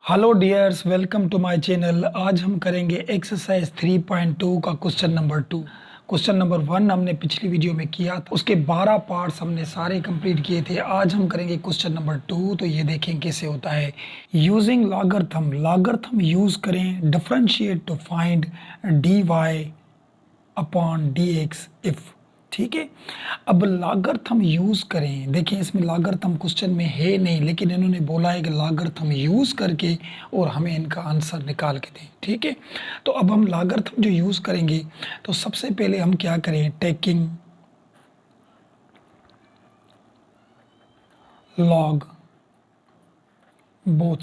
Hello dears, welcome to my channel. आज हम करेंगे एक्सरसाइज 3.2 का क्वेश्चन नंबर 2। क्वेश्चन नंबर 1 हमने पिछली वीडियो में किया था, उसके 12 पार्ट्स हमने सारे कंप्लीट किए थे। आज हम करेंगे क्वेश्चन नंबर 2। तो ये देखें कैसे होता है। यूजिंग लॉगरिथम, लॉगरिथम यूज करें differentiate to find d y upon D x if. ठीक है, अब लॉगरिथम यूज करें। देखिए इसमें लॉगरिथम क्वेश्चन में है नहीं, लेकिन इन्होंने बोला है कि लॉगरिथम यूज करके और हमें इनका आंसर निकाल के दें। ठीक है, तो अब हम लॉगरिथम जो यूज करेंगे, तो सबसे पहले हम क्या करें, टेकिंग लॉग बोथ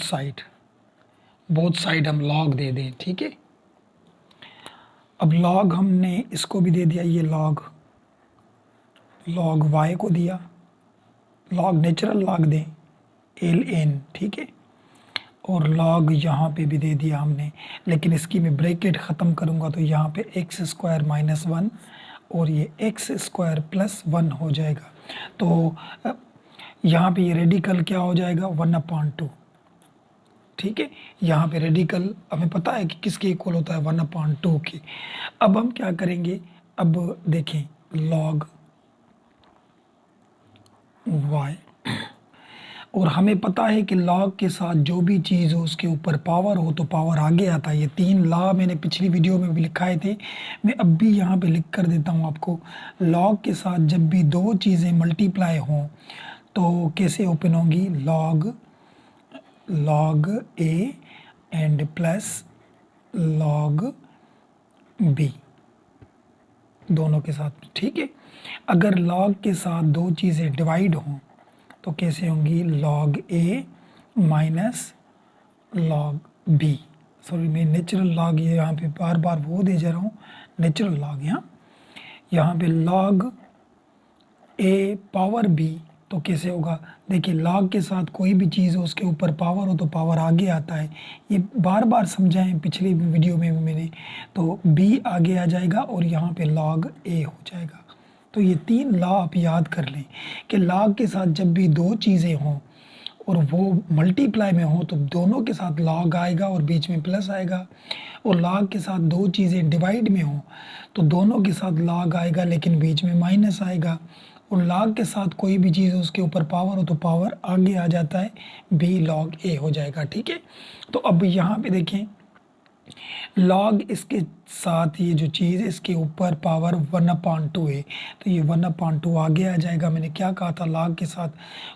साइड हम लॉग दे दें। ठीक है, अब लॉग हमने इसको भी दे दिया, ये लॉग वाई को दिया, लॉग नेचुरल लॉग दें एल एन। ठीक है, और लॉग यहाँ पे भी दे दिया हमने, लेकिन इसकी मैं ब्रैकेट ख़त्म करूँगा तो यहाँ पे एक्स स्क्वायर माइनस 1 और ये एक्स स्क्वायर प्लस 1 हो जाएगा। तो यहाँ पे ये रेडिकल क्या हो जाएगा, 1/2। ठीक है, यहाँ पे रेडिकल हमें पता है कि किसके इक्वल होता है, 1/2 की। अब हम क्या करेंगे, अब देखें लॉग वाई, और हमें पता है कि लॉग के साथ जो भी चीज़ हो उसके ऊपर पावर हो तो पावर आगे आता है। ये 3 लॉ मैंने पिछली वीडियो में भी लिखाए थे, मैं अब भी यहाँ पे लिख कर देता हूँ आपको। लॉग के साथ जब भी दो चीज़ें मल्टीप्लाई हों तो कैसे ओपन होंगी, log a and plus log b दोनों के साथ। ठीक है, अगर लॉग के साथ दो चीज़ें डिवाइड हों तो कैसे होंगी, लॉग ए माइनस लॉग बी। सॉरी, मैं नेचुरल लॉग ये यहाँ पे बार बार वो दे जा रहा हूँ, नेचुरल लॉग यहाँ पे लॉग ए पावर बी। तो कैसे होगा, देखिए लॉग के साथ कोई भी चीज़ हो उसके ऊपर पावर हो तो पावर आगे आता है। ये बार बार समझाएं, पिछली वीडियो में भी मैंने, तो बी आगे आ जाएगा और यहाँ पे लॉग ए हो जाएगा। तो ये 3 लॉ आप याद कर लें कि लॉग के साथ जब भी दो चीज़ें हों और वो मल्टीप्लाई में हो तो दोनों के साथ लॉग आएगा और बीच में प्लस आएगा, और लॉग के साथ दो चीज़ें डिवाइड में हो तो दोनों के साथ लॉग आएगा लेकिन बीच में माइनस आएगा, और लॉग के साथ कोई भी चीज़ उसके ऊपर पावर हो तो पावर आगे आ जाता है, बी लॉग ए हो जाएगा। ठीक है, तो अब यहाँ पे देखें लॉग इसके साथ ये जो चीज़ है इसके ऊपर पावर 1/2 है, तो ये 1/2 आगे आ जाएगा। मैंने क्या कहा था, लॉग के साथ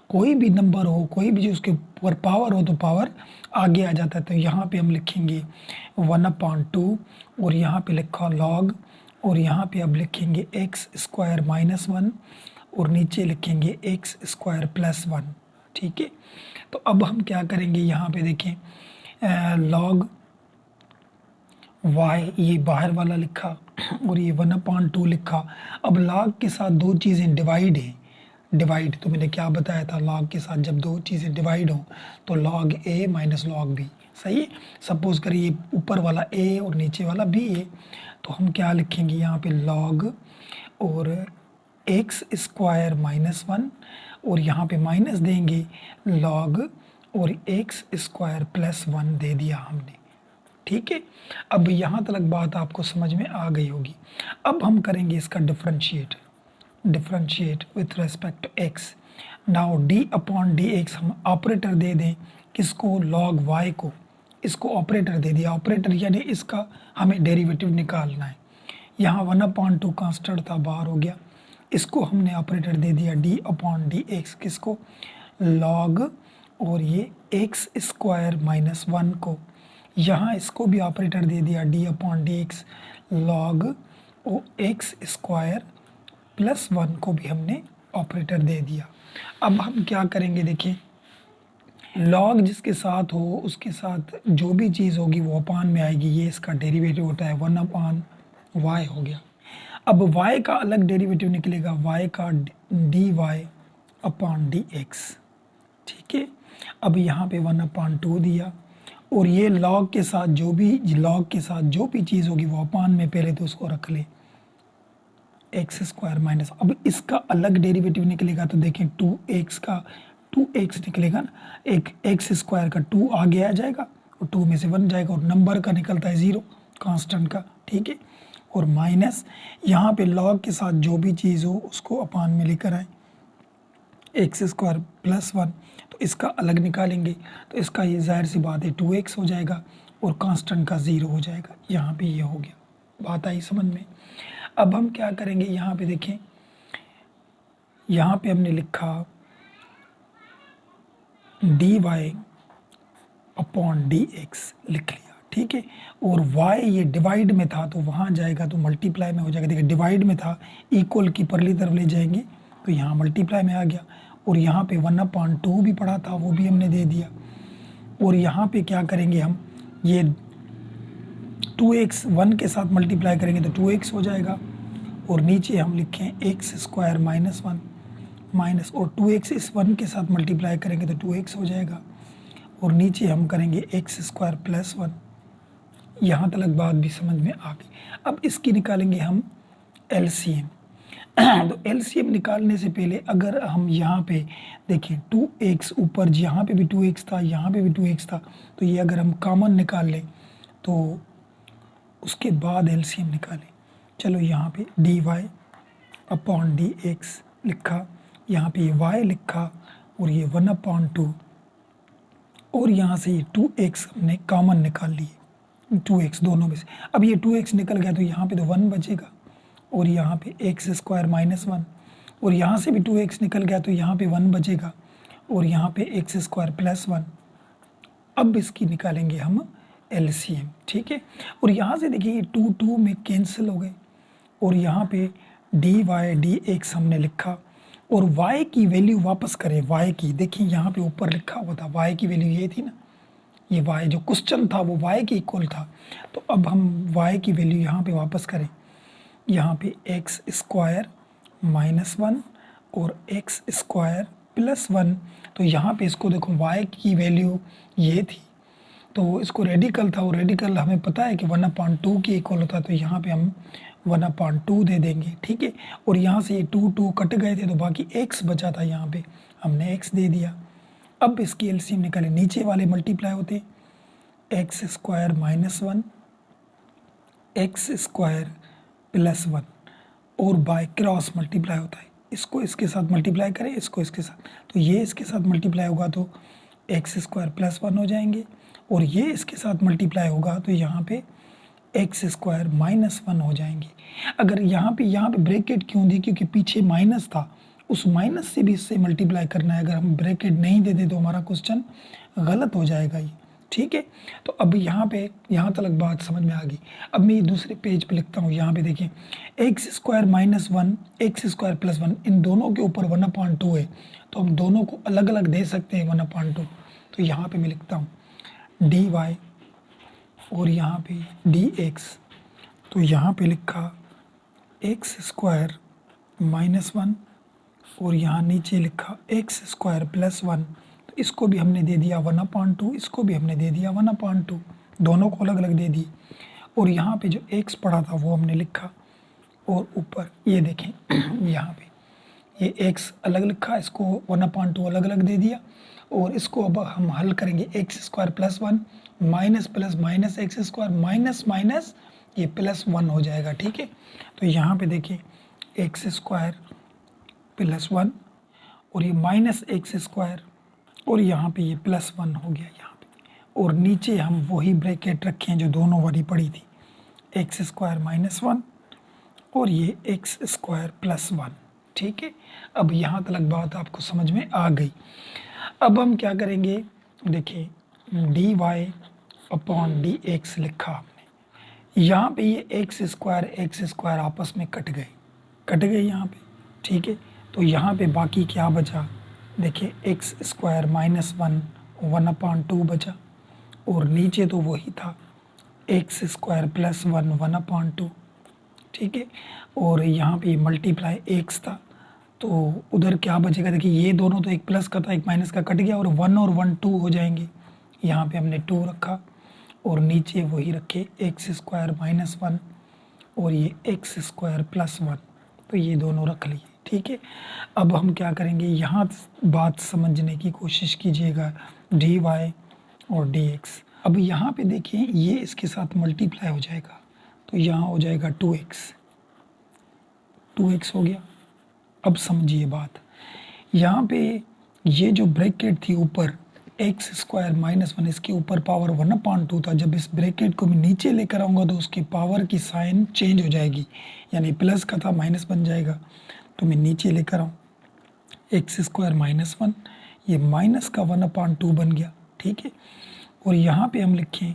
कोई भी नंबर हो, कोई भी जो उसके ऊपर पावर हो तो पावर आगे आ जाता है। तो यहाँ पे हम लिखेंगे 1/2 और यहाँ पे लिखा लॉग, और यहाँ पे अब लिखेंगे एक्स स्क्वायर माइनस 1 और नीचे लिखेंगे एक्स स्क्वायर प्लस 1। ठीक है, तो अब हम क्या करेंगे, यहाँ पे देखें लॉग y ये बाहर वाला लिखा और ये 1/2 लिखा। अब लॉग के साथ दो चीज़ें डिवाइड हैं, डिवाइड तो मैंने क्या बताया था, लॉग के साथ जब दो चीज़ें डिवाइड हों तो लॉग ए माइनस लॉग बी। सही है, सपोज करिए ऊपर वाला a और नीचे वाला b है, तो हम क्या लिखेंगे यहाँ पे लॉग और एक्स स्क्वायर माइनस 1 और यहाँ पे माइनस देंगे लॉग और एक्स स्क्वायर प्लस 1 दे दिया हमने। ठीक है, अब यहाँ तक बात आपको समझ में आ गई होगी। अब हम करेंगे इसका differentiate with respect to x. Now d upon D x हम ऑपरेटर दे दें, किसको, लॉग वाई को, इसको ऑपरेटर दे दिया। ऑपरेटर यानी इसका हमें डेरिवेटिव निकालना है। यहाँ 1/2 कांस्टेंट था, बाहर हो गया, इसको हमने ऑपरेटर दे दिया डी अपॉन डी एक्स, किसको, लॉग और ये एक्स स्क्वायर माइनस 1 को। यहाँ इसको भी ऑपरेटर दे दिया D upon D X, log of X square plus 1 को भी हमने ऑपरेटर दे दिया। अब हम क्या करेंगे, देखिए लॉग जिसके साथ हो उसके साथ जो भी चीज़ होगी वो अपान में आएगी, ये इसका डेरिवेटिव होता है 1/y हो गया। अब y का अलग डेरिवेटिव निकलेगा, y का d y upon D x. ठीक है, अब यहाँ पे 1/2 दिया, और ये लॉग के साथ जो भी चीज़ होगी वो अपान में पहले तो उसको रख ले, एक्स स्क्वायर माइनस, अब इसका अलग डेरिवेटिव निकलेगा तो देखें 2x का 2x निकलेगा ना, एक एक्स स्क्वायर का 2 आगे आ जाएगा और 2 में से 1 जाएगा और नंबर का निकलता है 0 कांस्टेंट का, ठीक है। और माइनस यहाँ पे लॉग के साथ जो भी चीज़ हो उसको अपान में लेकर आए, एक्स स्क्वायर प्लस 1, तो इसका अलग निकालेंगे तो इसका ये जाहिर सी बात है 2x हो जाएगा और कांस्टेंट का 0 हो जाएगा। यहाँ पे ये हो गया, बात आई समझ में। अब हम क्या करेंगे, यहाँ पे देखें, यहाँ पे हमने लिखा dy अपॉन dx लिख लिया, ठीक है। और y ये डिवाइड में था तो वहाँ जाएगा तो मल्टीप्लाई में हो जाएगा। देखिए डिवाइड में था, इक्वल की परली तरफ ले जाएंगे तो यहाँ मल्टीप्लाई में आ गया। और यहाँ पे 1/2 भी पड़ा था, वो भी हमने दे दिया। और यहाँ पे क्या करेंगे हम, ये 2x 1 के साथ मल्टीप्लाई करेंगे तो 2x हो जाएगा। और नीचे हम लिखें एक्स स्क्वायर माइनस 1 माइनस, और 2x इस 1 के साथ मल्टीप्लाई करेंगे तो 2x हो जाएगा। और नीचे हम करेंगे एक्स स्क्वायर प्लस 1। यहाँ तक बात भी समझ में आ गई। अब इसकी निकालेंगे हम एलसीएम। तो एलसीएम निकालने से पहले अगर हम यहाँ पे देखें 2x ऊपर, यहाँ पे भी 2x था, यहाँ पे भी 2x था, तो ये अगर हम कॉमन निकाल लें तो उसके बाद एलसीएम निकालें। चलो यहाँ पे dy अपॉन dx लिखा, यहाँ पे y लिखा और ये 1/2 और यहाँ से ये 2x हमने कॉमन निकाल लिए, 2x दोनों में से। अब ये 2x निकल गया तो यहाँ पे तो 1 बचेगा और यहाँ पे एक्स स्क्वायर माइनस 1, और यहाँ से भी 2x निकल गया तो यहाँ पे 1 बचेगा और यहाँ पे एक्स स्क्वायर प्लस 1। अब इसकी निकालेंगे हम एलसीएम, ठीक है। और यहाँ से देखिए 2 में कैंसिल हो गए और यहाँ पे dy dx हमने लिखा और y की वैल्यू वापस करें, y की देखिए यहाँ पे ऊपर लिखा हुआ था, y की वैल्यू ये थी ना, ये y जो क्वेश्चन था वो y के इक्वल था। तो अब हम y की वैल्यू यहाँ पे वापस करें, यहाँ पे एक्स स्क्वायर माइनस 1 और एक्स स्क्वायर प्लस 1, तो यहाँ पे इसको देखो y की वैल्यू ये थी तो इसको रेडिकल था और रेडिकल हमें पता है कि 1/2 के इक्वल होता है, तो यहाँ पे हम 1/2 दे देंगे, ठीक है। और यहाँ से ये 2 कट गए थे तो बाकी x बचा था, यहाँ पे हमने x दे दिया। अब इसकी एलसीएम निकालें, नीचे वाले मल्टीप्लाई होते x square minus 1 x square plus 1 और बाय क्रॉस मल्टीप्लाई होता है, इसको इसके साथ मल्टीप्लाई करें, इसको इसके साथ, तो ये इसके साथ मल्टीप्लाई होगा तो एक्स स्क्वायर प्लस 1 हो जाएंगे और ये इसके साथ मल्टीप्लाई होगा तो यहाँ पे एक्स स्क्वायर माइनस 1 हो जाएंगे। अगर यहाँ पे ब्रैकेट क्यों दी, क्योंकि पीछे माइनस था, उस माइनस से भी इससे मल्टीप्लाई करना है। अगर हम ब्रैकेट नहीं देते तो हमारा क्वेश्चन गलत हो जाएगा ये, ठीक है। तो अब यहाँ तक बात समझ में आ गई। अब मैं ये दूसरे पेज पे लिखता हूँ, यहाँ पे देखिए x square minus 1 x square plus 1, इन दोनों के ऊपर 1/2 है तो हम दोनों को अलग अलग दे सकते हैं 1/2। तो यहाँ पे मैं लिखता हूँ dy और यहाँ पे dx, तो यहाँ पे लिखा एक्स स्क्वायर माइनस 1 और यहाँ नीचे लिखा एक्स स्क्वायर प्लस 1, तो इसको भी हमने दे दिया 1/2, इसको भी हमने दे दिया 1/2, दोनों को अलग अलग दे दी। और यहाँ पे जो x पड़ा था वो हमने लिखा और ऊपर ये देखें यहाँ पे ये x अलग लिखा, इसको 1/2 अलग अलग दे दिया। और इसको अब हम हल करेंगे, x square plus 1 minus plus minus x square minus minus ये प्लस 1 हो जाएगा, ठीक है। तो यहाँ पे देखिए एक्स स्क्वायर प्लस 1 और ये माइनस एक्स स्क्वायर और यहाँ पे ये प्लस 1 हो गया यहाँ पे। और नीचे हम वही ब्रैकेट रखे हैं जो दोनों वाली पड़ी थी, एक्स स्क्वायर माइनस 1 और ये एक्स स्क्वायर प्लस 1, ठीक है। अब यहाँ तक बात आपको समझ में आ गई। अब हम क्या करेंगे, देखिए dy अपॉन dx लिखा हमने, यहाँ पे ये एक्स स्क्वायर आपस में कट गए यहाँ पे, ठीक है। तो यहाँ पे बाकी क्या बचा, देखिए एक्स स्क्वायर माइनस 1 1/2 बचा और नीचे तो वही था एक्स स्क्वायर प्लस 1 1/2, ठीक है। और यहाँ पे मल्टीप्लाई एक्स था तो उधर क्या बचेगा, देखिए ये दोनों तो एक प्लस का था एक माइनस का कट गया और 1 और 1 2 हो जाएंगे। यहाँ पे हमने 2 रखा और नीचे वही रखे एक्स स्क्वायर माइनस 1 और ये एक्स स्क्वायर प्लस 1, तो ये दोनों रख लिए, ठीक है। अब हम क्या करेंगे, यहाँ बात समझने की कोशिश कीजिएगा dy और dx। अब यहाँ पे देखिए ये इसके साथ मल्टीप्लाई हो जाएगा, तो यहाँ हो जाएगा 2x, 2x हो गया। अब समझिए बात, यहाँ पे ये जो ब्रैकेट थी ऊपर एक्स स्क्वायर माइनस वन, इसके ऊपर पावर 1/2 था। जब इस ब्रैकेट को मैं नीचे लेकर आऊँगा तो उसकी पावर की साइन चेंज हो जाएगी, यानी प्लस का था माइनस बन जाएगा। तो मैं नीचे लेकर आऊँ एक्स स्क्वायर माइनस वन, ये माइनस का 1/2 बन गया, ठीक है। और यहाँ पे हम लिखें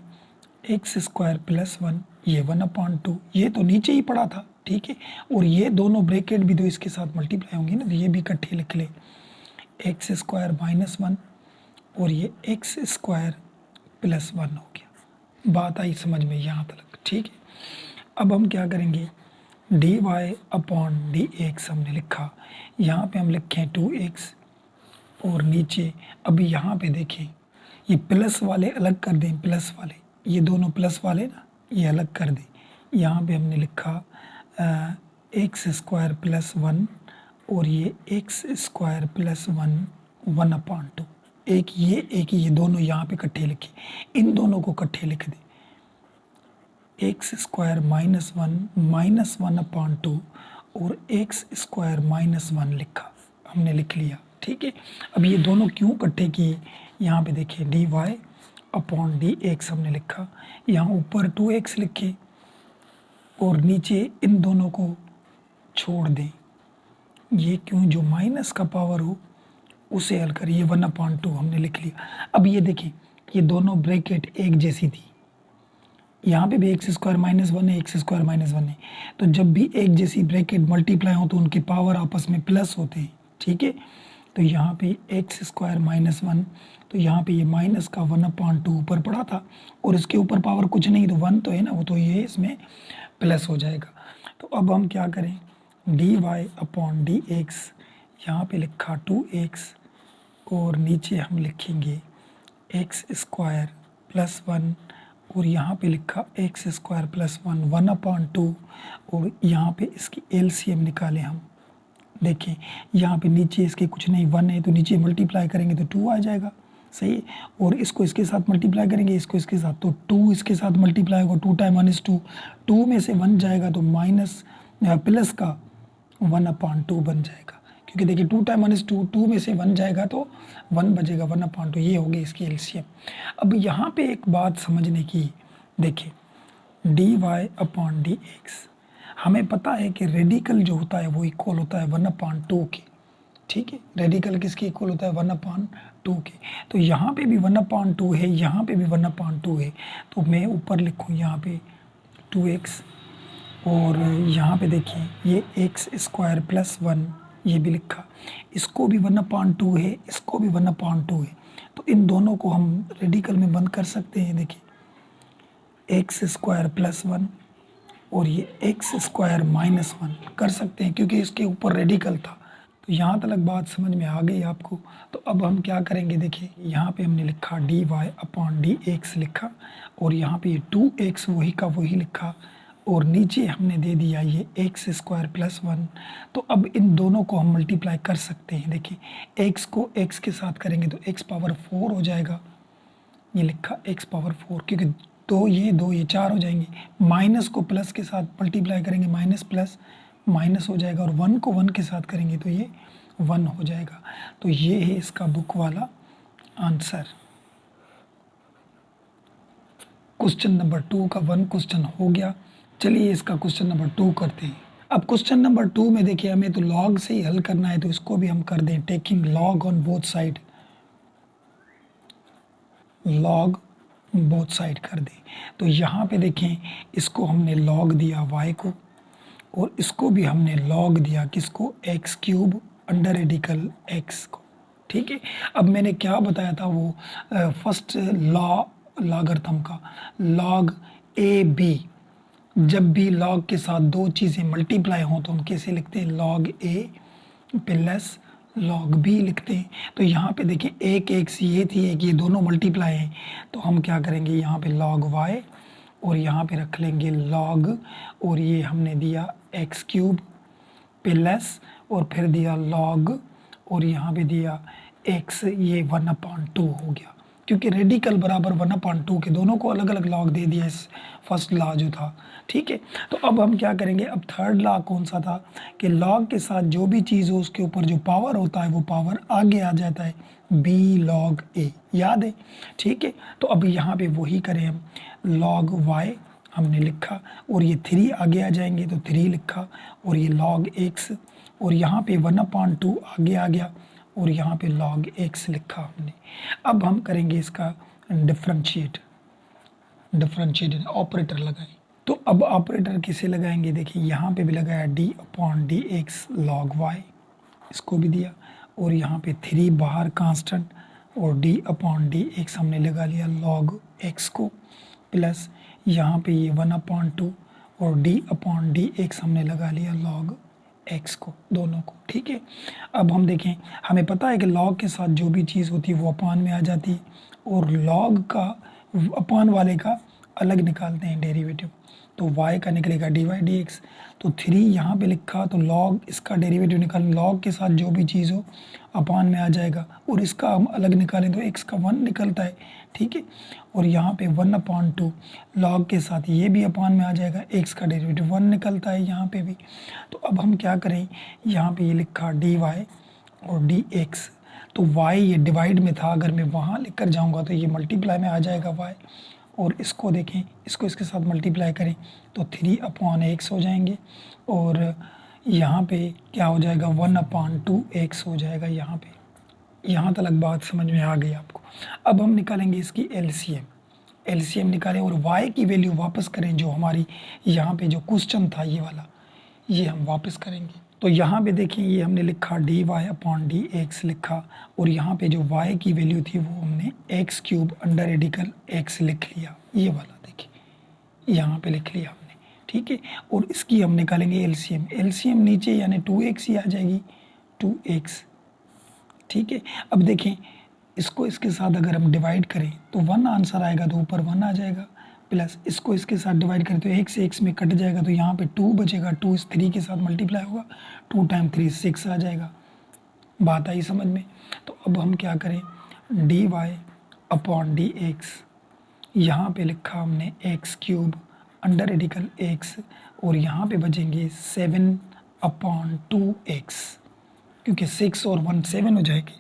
एक्स स्क्वायर प्लस वन, ये 1/2, ये तो नीचे ही पड़ा था, ठीक है। और ये दोनों ब्रैकेट भी तो इसके साथ मल्टीप्लाई होंगे ना, तो ये भी इकट्ठे लिख ले, एक्स स्क्वायर माइनस वन और ये एक्स स्क्वायर प्लस वन हो गया। बात आई समझ में यहाँ तक, ठीक है। अब हम क्या करेंगे, d y upon D x हमने लिखा, यहाँ पे हम लिखें 2x और नीचे अभी यहाँ पे देखें ये प्लस वाले अलग कर दें, प्लस वाले ये दोनों प्लस वाले ना ये अलग कर दें। यहाँ पे हमने लिखा एक्स स्क्वायर प्लस वन और ये एक्स स्क्वायर प्लस वन 1/2, एक ये दोनों यहाँ पे इकट्ठे लिखे, इन दोनों को इकट्ठे लिख दे, X square minus one minus 1/2 और एक्स स्क्वायर माइनस वन लिखा, हमने लिख लिया, ठीक है। अब ये दोनों क्यों इकट्ठे किए, यहाँ पे देखिए d y upon D x हमने लिखा, यहाँ ऊपर 2x लिखे और नीचे इन दोनों को छोड़ दें। ये क्यों, जो माइनस का पावर हो उसे हल कर, ये 1/2 हमने लिख लिया। अब ये देखिए ये दोनों ब्रैकेट एक जैसी थी, यहाँ पे भी एक्स स्क्वायर माइनस वन है, एक्स स्क्वायर माइनस वन है, तो जब भी एक जैसी ब्रैकेट मल्टीप्लाई हो तो उनके पावर आपस में प्लस होते हैं, ठीक है। तो यहाँ पे एक्स स्क्वायर माइनस वन, तो यहाँ पे ये माइनस का 1/2 ऊपर पड़ा था और इसके ऊपर पावर कुछ नहीं, तो वन तो है ना, वो तो ये इसमें प्लस हो जाएगा। तो अब हम क्या करें, d y upon D x, यहाँ पे लिखा 2x और नीचे हम लिखेंगे एक्स स्क्वायर प्लस वन और यहाँ पे लिखा एक्स स्क्वायर प्लस वन 1/2 और यहाँ पे इसकी एलसीएम निकालें हम। देखें यहाँ पे नीचे इसके कुछ नहीं, वन है, तो नीचे मल्टीप्लाई करेंगे तो 2 आ जाएगा, सही है। और इसको इसके साथ मल्टीप्लाई करेंगे, इसको इसके साथ, तो 2 इसके साथ मल्टीप्लाई होगा, 2 टाइम 1 इज 2, 2 में से 1 जाएगा तो माइनस प्लस का 1/2 बन जाएगा, क्योंकि देखिए 2 टाइम 1 इज 2, 2 में से 1 जाएगा तो 1 बचेगा, 1/2, ये होगी इसकी एलसीएम। अब यहाँ पे एक बात समझने की, देखिए d y upon D x, हमें पता है कि रेडिकल जो होता है वो इक्वल होता है 1/2 के, ठीक है। रेडिकल किसके इक्वल होता है, 1/2 के। तो यहाँ पे भी 1/2 है, यहाँ पे भी 1/2 है, तो मैं ऊपर लिखूँ यहाँ पे 2x और यहाँ पे देखिए ये एक्स स्क्वायर प्लस वन, ये भी लिखा, इसको भी 1/2 है, इसको भी 1/2 है, तो इन दोनों को हम रेडिकल में बंद कर सकते हैं। देखिए एक्स स्क्वायर प्लस वन और ये एक्स स्क्वायर माइनस वन कर सकते हैं, क्योंकि इसके ऊपर रेडिकल था। तो यहाँ तक बात समझ में आ गई आपको। तो अब हम क्या करेंगे, देखिए यहाँ पे हमने लिखा d y upon D x लिखा और यहाँ पे 2x वही का वही लिखा और नीचे हमने दे दिया ये एक्स स्क्वायर प्लस वन। तो अब इन दोनों को हम मल्टीप्लाई कर सकते हैं। देखिए x को x के साथ करेंगे तो x पावर 4 हो जाएगा, ये लिखा x पावर 4, क्योंकि दो ये 4 हो जाएंगे। माइनस को प्लस के साथ मल्टीप्लाई करेंगे, माइनस प्लस माइनस हो जाएगा और 1 को 1 के साथ करेंगे तो ये 1 हो जाएगा। तो ये है इसका बुक वाला आंसर। क्वेश्चन नंबर 2 का 1 क्वेश्चन हो गया। चलिए इसका क्वेश्चन नंबर 2 करते हैं। अब क्वेश्चन नंबर 2 में देखिए हमें तो लॉग से ही हल करना है, तो इसको भी हम कर दें, taking log on both side, log both side कर दें। तो यहाँ पे देखें इसको हमने लॉग दिया y को और इसको भी हमने लॉग दिया किसको, x cube under radical x को, ठीक है। अब मैंने क्या बताया था वो फर्स्ट लॉ लॉगरिथम का, लॉग ए बी, जब भी लॉग के साथ दो चीज़ें मल्टीप्लाई हों तो हम कैसे लिखते हैं, लॉग ए प्लस लॉग बी लिखते हैं। तो यहाँ पे देखिए एक एक्स ये थी, एक ये दोनों मल्टीप्लाई हैं, तो हम क्या करेंगे यहाँ पे लॉग वाई और यहाँ पे रख लेंगे लॉग और ये हमने दिया एक्स क्यूब प्लस और फिर दिया लॉग और यहाँ पे दिया एक्स, ये 1/2 हो गया। क्योंकि रेडिकल बराबर 1/2 के दोनों को अलग अलग लॉग दे दिया इस फर्स्ट लॉ जो था, ठीक है। तो अब हम क्या करेंगे, अब थर्ड लॉ कौन सा था कि लॉग के साथ जो भी चीज़ हो उसके ऊपर जो पावर होता है वो पावर आगे आ जाता है, बी लॉग ए, याद है, ठीक है। तो अब यहाँ पे वही करें हम, लॉग वाई हमने लिखा और ये 3 आगे आ जाएंगे तो 3 लिखा, और ये लॉग एक्स, और यहाँ पे 1/2 आगे आ गया और यहाँ पे log x लिखा हमने। अब हम करेंगे इसका डिफरेंशिएट ऑपरेटर लगाएं। तो अब ऑपरेटर किसे लगाएंगे, देखिए यहाँ पे भी लगाया d/dx log y, इसको भी दिया, और यहाँ पे 3 बाहर कांस्टेंट और d/dx हमने लगा लिया log x को, प्लस यहाँ पे ये 1/2 और d/dx हमने लगा लिया log x को, दोनों को, ठीक है। अब हम देखें, हमें पता है कि log के साथ जो भी चीज़ होती है वो अपान में आ जाती है, और log का अपान वाले का अलग निकालते हैं डेरिवेटिव, तो y का निकलेगा dy/dx, तो 3 यहाँ पे लिखा तो log इसका डेरिवेटिव निकाल, log के साथ जो भी चीज़ हो अपान में आ जाएगा, और इसका हम अलग निकालें तो x का 1 निकलता है, ठीक है। और यहाँ पे 1/2 log के साथ ये भी अपान में आ जाएगा, x का डेरिवेटिव 1 निकलता है यहाँ पे भी। तो अब हम क्या करें, यहाँ पे ये लिखा dy और dx, तो y ये डिवाइड में था, अगर मैं वहाँ लिख कर जाऊँगा तो ये मल्टीप्लाई में आ जाएगा y, और इसको देखें, इसको इसके साथ मल्टीप्लाई करें तो 3/x हो जाएंगे, और यहाँ पे क्या हो जाएगा 1/2x हो जाएगा यहाँ पे। यहाँ तक बात समझ में आ गई आपको। अब हम निकालेंगे इसकी एलसीएम निकालें और y की वैल्यू वापस करें, जो हमारी यहाँ पे जो क्वेश्चन था ये वाला, ये हम वापस करेंगे। तो यहाँ पे देखिए ये हमने लिखा dy/dx लिखा, और यहाँ पे जो y की वैल्यू थी वो हमने x³ अंडर रेडिकल x लिख लिया, ये वाला देखिए यहाँ पे लिख लिया हमने, ठीक है। और इसकी हम निकालेंगे एलसीएम नीचे यानी 2x ही आ जाएगी, 2x, ठीक है। अब देखें इसको इसके साथ अगर हम डिवाइड करें तो 1 आंसर आएगा, तो ऊपर 1 आ जाएगा, प्लस इसको इसके साथ डिवाइड करें तो x में कट जाएगा, तो यहाँ पे 2 बचेगा, 2 इस 3 के साथ मल्टीप्लाई होगा, 2 टाइम 3 6 आ जाएगा। बात आई समझ में। तो अब हम क्या करें, dy/dx, यहाँ पे लिखा हमने x³ अंडर रेडिकल x, और यहाँ पे बचेंगे 7/2x, क्योंकि 6 और 1 7 हो जाएगी।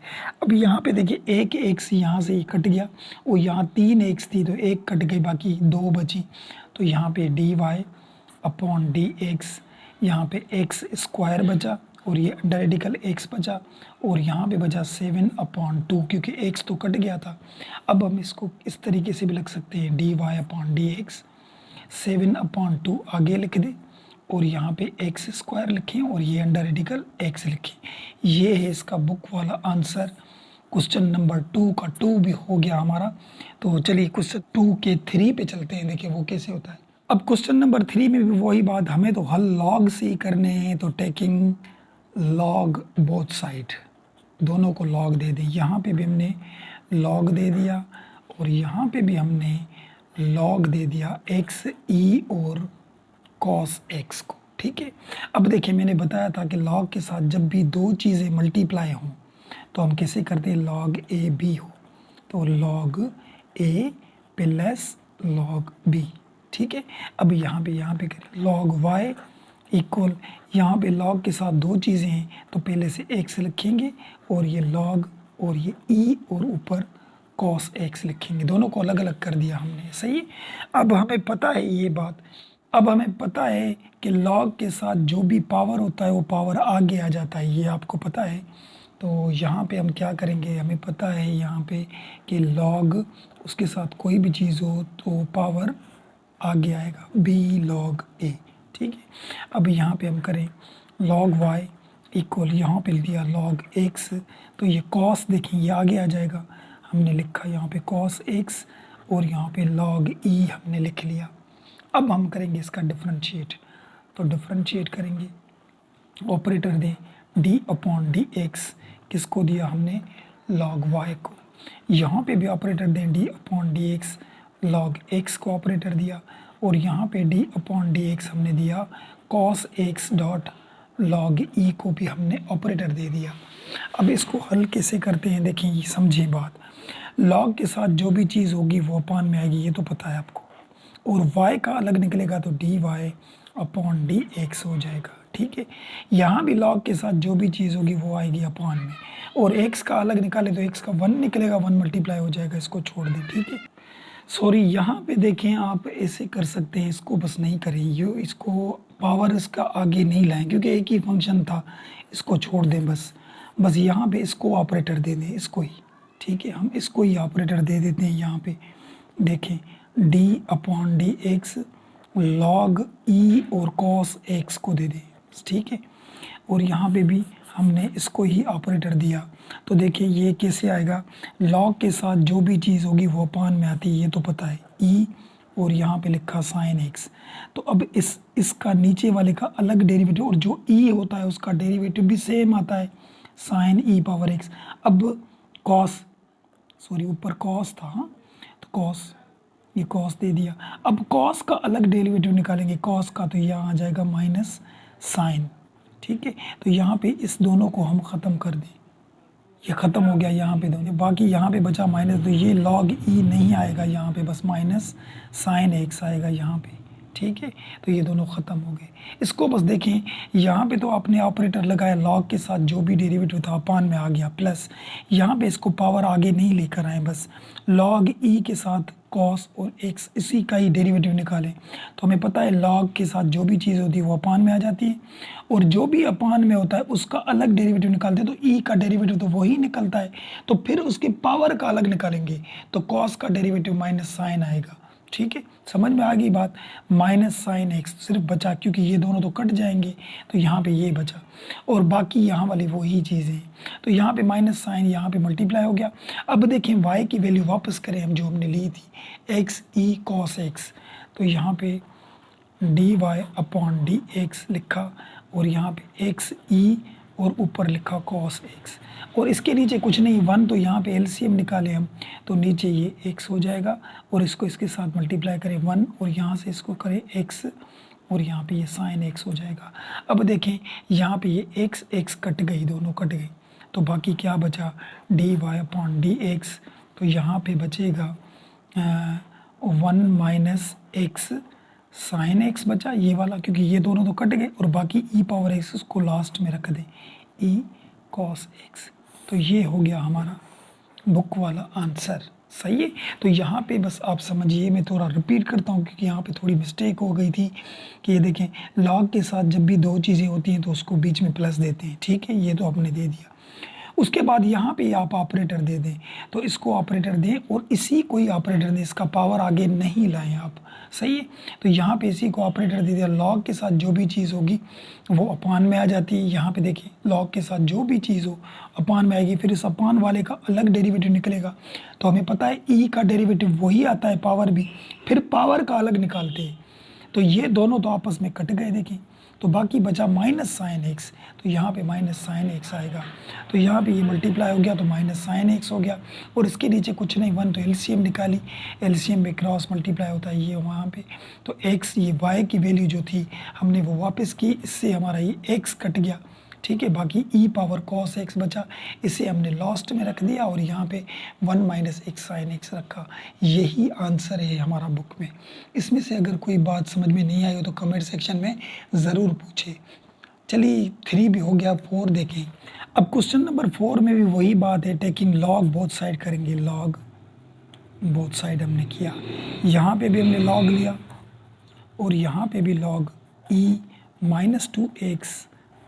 अब यहाँ पे देखिए एक x यहाँ से ही कट गया, और यहाँ 3 x थी तो एक कट गई, बाकी 2 बची, तो यहाँ पे dy/dx, यहाँ पे x² बचा और ये अंडर रेडिकल x बचा, और यहाँ पे बचा 7/2, क्योंकि x तो कट गया था। अब हम इसको इस तरीके से भी लिख सकते हैं, dy/dx 7/2 आगे लिख दें, और यहाँ पे x² लिखें और ये अंडर रेडिकल x लिखें। ये है इसका बुक वाला आंसर। क्वेश्चन नंबर 2 का 2 भी हो गया हमारा। तो चलिए क्वेश्चन 2 के 3 पे चलते हैं, देखिए वो कैसे होता है। अब क्वेश्चन नंबर 3 में भी वही बात, हमें तो हल लॉग से ही करने हैं, तो टेकिंग लॉग बोथ साइड, दोनों को लॉग दे दें। यहाँ पे भी हमने लॉग दे दिया और यहाँ पे भी हमने लॉग दे दिया एक्स ई और कॉस एक्स को, ठीक है। अब देखिए मैंने बताया था कि लॉग के साथ जब भी दो चीज़ें मल्टीप्लाई हों तो हम कैसे करते हैं, लॉग ए बी हो तो लॉग ए प्लस लॉग बी, ठीक है। अब यहाँ पे करें लॉग वाई इक्वल, यहाँ पे लॉग के साथ दो चीज़ें हैं तो पहले से एक्स लिखेंगे और ये लॉग और ये ई और ऊपर कॉस एक्स लिखेंगे, दोनों को अलग अलग कर दिया हमने, सही है। अब हमें पता है ये बात, अब हमें पता है कि लॉग के साथ जो भी पावर होता है वो पावर आगे आ जाता है, ये आपको पता है। तो यहाँ पे हम क्या करेंगे, हमें पता है यहाँ पे कि लॉग उसके साथ कोई भी चीज़ हो तो पावर आगे आएगा, बी लॉग ए, ठीक है। अब यहाँ पे हम करें लॉग वाई इक्वल, यहाँ पे दिया लॉग एक्स, तो ये कॉस देखें ये आगे आ जाएगा, हमने लिखा यहाँ पे कॉस एक्स और यहाँ पे लॉग ई हमने लिख लिया। अब हम करेंगे इसका डिफरेंशिएट, तो डिफरेंशिएट करेंगे, ऑपरेटर दें डी अपॉन डी एक्स, किसको दिया हमने, लॉग वाई को। यहाँ पे भी ऑपरेटर दें D upon D X, log x को ऑपरेटर दिया, और यहाँ पे डी अपॉन डी एक्स हमने दिया कॉस एक्स डॉट लॉग ई को भी हमने ऑपरेटर दे दिया। अब इसको हल कैसे करते हैं देखें, ये समझिए बात। लॉग के साथ जो भी चीज़ होगी वो अपान में आएगी, ये तो पता है आपको, और y का अलग निकलेगा तो dy अपॉन डी एक्स हो जाएगा, ठीक है। यहाँ भी लॉग के साथ जो भी चीज़ होगी वो आएगी अपान में, और x का अलग निकाले तो x का 1 निकलेगा, 1 मल्टीप्लाई हो जाएगा, इसको छोड़ दें, ठीक है। सॉरी, यहाँ पे देखें आप ऐसे कर सकते हैं, इसको बस नहीं करें, ये इसको पावर इसका आगे नहीं लाएं क्योंकि एक ही फंक्शन था, इसको छोड़ दें बस यहाँ पे इसको ऑपरेटर दे दें, इसको ही, ठीक है। हम इसको ही ऑपरेटर दे देते हैं यहाँ पे, देखें d upon D X log E और कॉस एक्स को दे दें, ठीक है। और यहाँ पे भी हमने इसको ही ऑपरेटर दिया, तो देखिए ये कैसे आएगा, लॉग के साथ जो भी चीज़ होगी वो अपान में आती है, ये तो पता है ई, और यहाँ पे लिखा साइन एक्स। तो अब इसका नीचे वाले का अलग डेरिवेटिव, और जो ई होता है उसका डेरिवेटिव भी सेम आता है, साइन ई पावर एक्स। अब कॉस, सॉरी ऊपर कॉस था, हाँ, तो कॉस, ये कॉस दे दिया। अब कॉस का अलग डेरिवेटिव निकालेंगे कॉस का, तो यहाँ आ जाएगा माइनस साइन, ठीक है। तो यहाँ पे इस दोनों को हम ख़त्म कर दें, ये ख़त्म हो गया यहाँ पे दोनों, बाकी यहाँ पे बचा माइनस, तो ये लॉग ई नहीं आएगा यहाँ पे, बस माइनस साइन एक्स आएगा यहाँ पे, ठीक है। तो ये दोनों ख़त्म हो गए। इसको बस देखें, यहाँ पे तो आपने ऑपरेटर लगाया, लॉग के साथ जो भी डेरिवेटिव था अपान में आ गया, प्लस यहाँ पे इसको पावर आगे नहीं लेकर आए, बस लॉग ई के साथ कॉस और एक्स इसी का ही डेरिवेटिव निकालें। तो हमें पता है लॉग के साथ जो भी चीज़ होती है वो अपान में आ जाती है, और जो भी अपान में होता है उसका अलग डेरिवेटिव निकालते हैं, तो ई का डेरिवेटिव तो वही निकलता है, तो फिर उसके पावर का अलग निकालेंगे, तो कॉस का डेरिवेटिव माइनस साइन आएगा, ठीक है। समझ में आ गई बात, माइनस साइन एक्स सिर्फ बचा, क्योंकि ये दोनों तो कट जाएंगे, तो यहाँ पे ये बचा, और बाकी यहाँ वाली वही चीज़ें, तो यहाँ पे माइनस साइन यहाँ पे मल्टीप्लाई हो गया। अब देखें y की वैल्यू वापस करें हम, जो हमने ली थी एक्स ई कॉस एक्स, तो यहाँ पे d y upon D x लिखा, और यहाँ पे एक्स ई और ऊपर लिखा कॉस एक्स, और इसके नीचे कुछ नहीं 1, तो यहाँ पे एलसीएम निकाले हम, तो नीचे ये x हो जाएगा, और इसको इसके साथ मल्टीप्लाई करें 1, और यहाँ से इसको करें x, और यहाँ पे ये साइन x हो जाएगा। अब देखें यहाँ पे ये x कट गई, दोनों कट गई, तो बाकी क्या बचा, d y upon D x, तो यहाँ पे बचेगा 1 माइनस एक्स साइन एक्स बचा ये वाला, क्योंकि ये दोनों तो कट गए, और बाकी ई पावर एक्स उसको लास्ट में रख दें, ई कॉस एक्स। तो ये हो गया हमारा बुक वाला आंसर, सही है। तो यहाँ पे बस आप समझिए, मैं थोड़ा रिपीट करता हूँ क्योंकि यहाँ पे थोड़ी मिस्टेक हो गई थी, कि ये देखें लॉग के साथ जब भी दो चीज़ें होती हैं तो उसको बीच में प्लस देते हैं, ठीक है, ये तो आपने दे दिया। उसके बाद यहाँ पे आप ऑपरेटर दे दें, तो इसको ऑपरेटर दें और इसी को ही ऑपरेटर दें, इसका पावर आगे नहीं लाएं आप, सही है। तो यहाँ पे इसी को ऑपरेटर दे दिया, लॉग के साथ जो भी चीज़ होगी वो अपान में आ जाती है। यहाँ पे देखिए लॉग के साथ जो भी चीज़ हो अपान में आएगी, फिर इस अपान वाले का अलग डेरिवेटिव निकलेगा, तो हमें पता है ई का डेरिवेटिव वही आता है, पावर भी, फिर पावर का अलग निकालते हैं, तो ये दोनों तो आपस में कट गए देखिए, तो बाकी बचा माइनस साइन एक्स, तो यहाँ पे माइनस साइन एक्स आएगा, तो यहाँ पे ये मल्टीप्लाई हो गया तो माइनस साइन एक्स हो गया, और इसके नीचे कुछ नहीं 1, तो एलसीएम निकाली, एलसीएम में क्रॉस मल्टीप्लाई होता है ये वहाँ पे, तो एक्स ये वाई की वैल्यू जो थी हमने वो वापस की, इससे हमारा ये एक्स कट गया, ठीक है। बाकी ई पावर कॉस एक्स बचा, इसे हमने लास्ट में रख दिया, और यहाँ पे 1 माइनस एक्स साइन एक्स रखा। यही आंसर है हमारा बुक में। इसमें से अगर कोई बात समझ में नहीं आई हो तो कमेंट सेक्शन में ज़रूर पूछे। चलिए 3 भी हो गया, 4 देखें। अब क्वेश्चन नंबर 4 में भी वही बात है, टेकिंग लॉग बोथ साइड करेंगे, लॉग बोथ साइड हमने किया, यहाँ पे भी हमने लॉग लिया, और यहाँ पे भी लॉग ई माइनस 2x,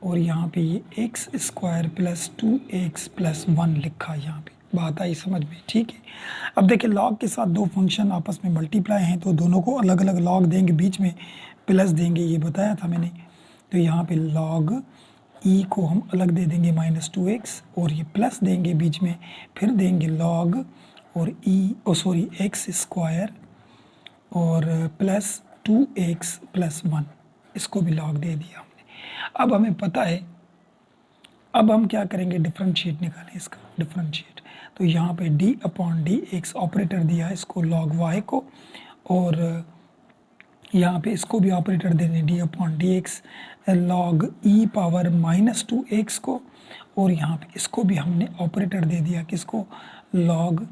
और यहाँ पे ये x square plus 2x plus 1 लिखा, यहाँ पे बात आई समझ में, ठीक है। अब देखिए लॉग के साथ दो फंक्शन आपस में मल्टीप्लाई हैं, तो दोनों को अलग अलग लॉग देंगे, बीच में प्लस देंगे, ये बताया था मैंने। तो यहाँ पे लॉग ई को हम अलग दे देंगे माइनस 2x, और ये प्लस देंगे बीच में, फिर देंगे लॉग और एक्स स्क्वायर और प्लस 2x प्लस 1, इसको भी लॉग दे दिया हमने। अब हमें पता है, अब हम क्या करेंगे, डिफरेंशिएट निकालें इसका, डिफरेंशिएट, तो यहाँ पे D upon D x operator दिया है इसको लॉग वाई को, और यहाँ पे इसको भी ऑपरेटर देने D upon D X log E power minus 2x को, और यहाँ पे इसको भी हमने ऑपरेटर दे दिया, किसको, log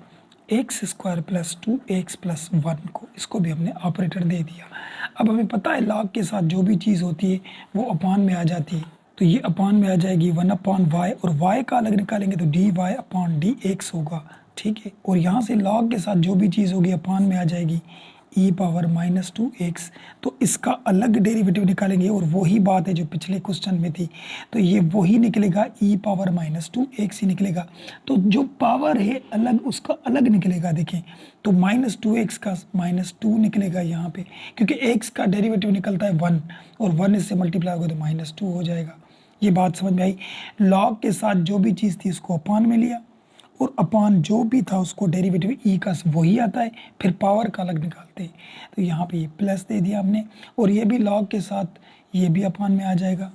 x square plus 2x plus 1 को, इसको भी हमने ऑपरेटर दे दिया। अब हमें पता है लॉग के साथ जो भी चीज़ होती है वो अपान में आ जाती है, तो ये अपान में आ जाएगी 1/y, और y का अलग निकालेंगे तो dy/dx होगा, ठीक है। और यहाँ से लॉग के साथ जो भी चीज़ होगी अपान में आ जाएगी e⁻²x, तो इसका अलग डेरिवेटिव निकालेंगे, और वही बात है जो पिछले क्वेश्चन में थी, तो ये वही निकलेगा e⁻²x ही निकलेगा। तो जो पावर है अलग, उसका अलग निकलेगा, देखें तो -2x का -2 निकलेगा यहाँ पे, क्योंकि x का डेरिवेटिव निकलता है 1, और 1 इससे मल्टीप्लाई होगा तो -2 हो जाएगा। ये बात समझ में आई। लॉग के साथ जो भी चीज़ थी उसको अपान में लिया, और अपान जो भी था उसको डेरिवेटिव ई का वही आता है, फिर पावर का अलग निकालते हैं, तो यहाँ पे ये प्लस दे दिया हमने, और ये भी लॉग के साथ ये भी अपान में आ जाएगा,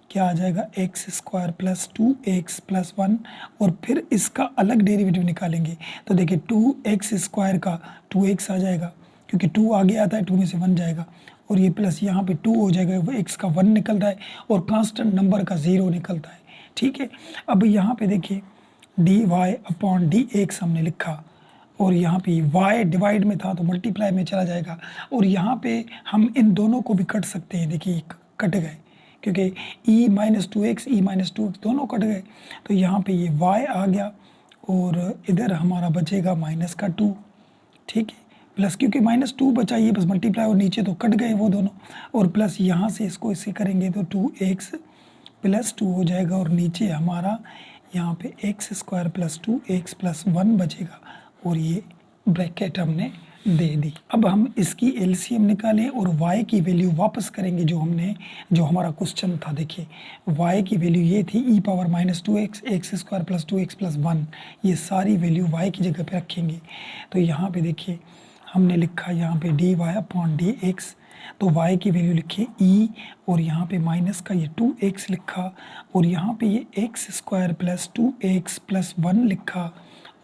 क्या आ जाएगा, x square plus 2x plus 1, और फिर इसका अलग डेरिवेटिव निकालेंगे, तो देखिए 2x स्क्वायर का 2x आ जाएगा, क्योंकि 2 आगे आता है, 2 में से 1 जाएगा, और ये प्लस यहाँ पे 2 हो जाएगा, वो x का 1 निकलता है, और कांस्टेंट नंबर का 0 निकलता है, ठीक है। अब यहाँ पे देखिए dy/dx हमने लिखा, और यहाँ पे y डिवाइड में था तो मल्टीप्लाई में चला जाएगा, और यहाँ पे हम इन दोनों को भी कट सकते हैं, देखिए कट गए, क्योंकि e-2x दोनों कट गए, तो यहाँ पे ये y आ गया, और इधर हमारा बचेगा -2, ठीक है, प्लस क्योंकि -2 बचा, ये बस मल्टीप्लाई, और नीचे तो कट गए वो दोनों, और प्लस यहाँ से इसको इससे करेंगे तो 2x प्लस 2 हो जाएगा, और नीचे हमारा यहाँ पे x square plus 2x plus 1 बचेगा, और ये ब्रैकेट हमने दे दी। अब हम इसकी एलसीएम निकालें और y की वैल्यू वापस करेंगे, जो हमारा क्वेश्चन था, देखिए y की वैल्यु ये थी e⁻−2x x square plus 2x plus 1, ये सारी वैल्यू y की जगह पे रखेंगे, तो यहाँ पे देखिए हमने लिखा यहाँ पे dy/dx, तो y की वैल्यू लिखी e, और यहाँ पे माइनस का ये 2x लिखा, और यहाँ पे ये x square plus 2x plus 1 लिखा,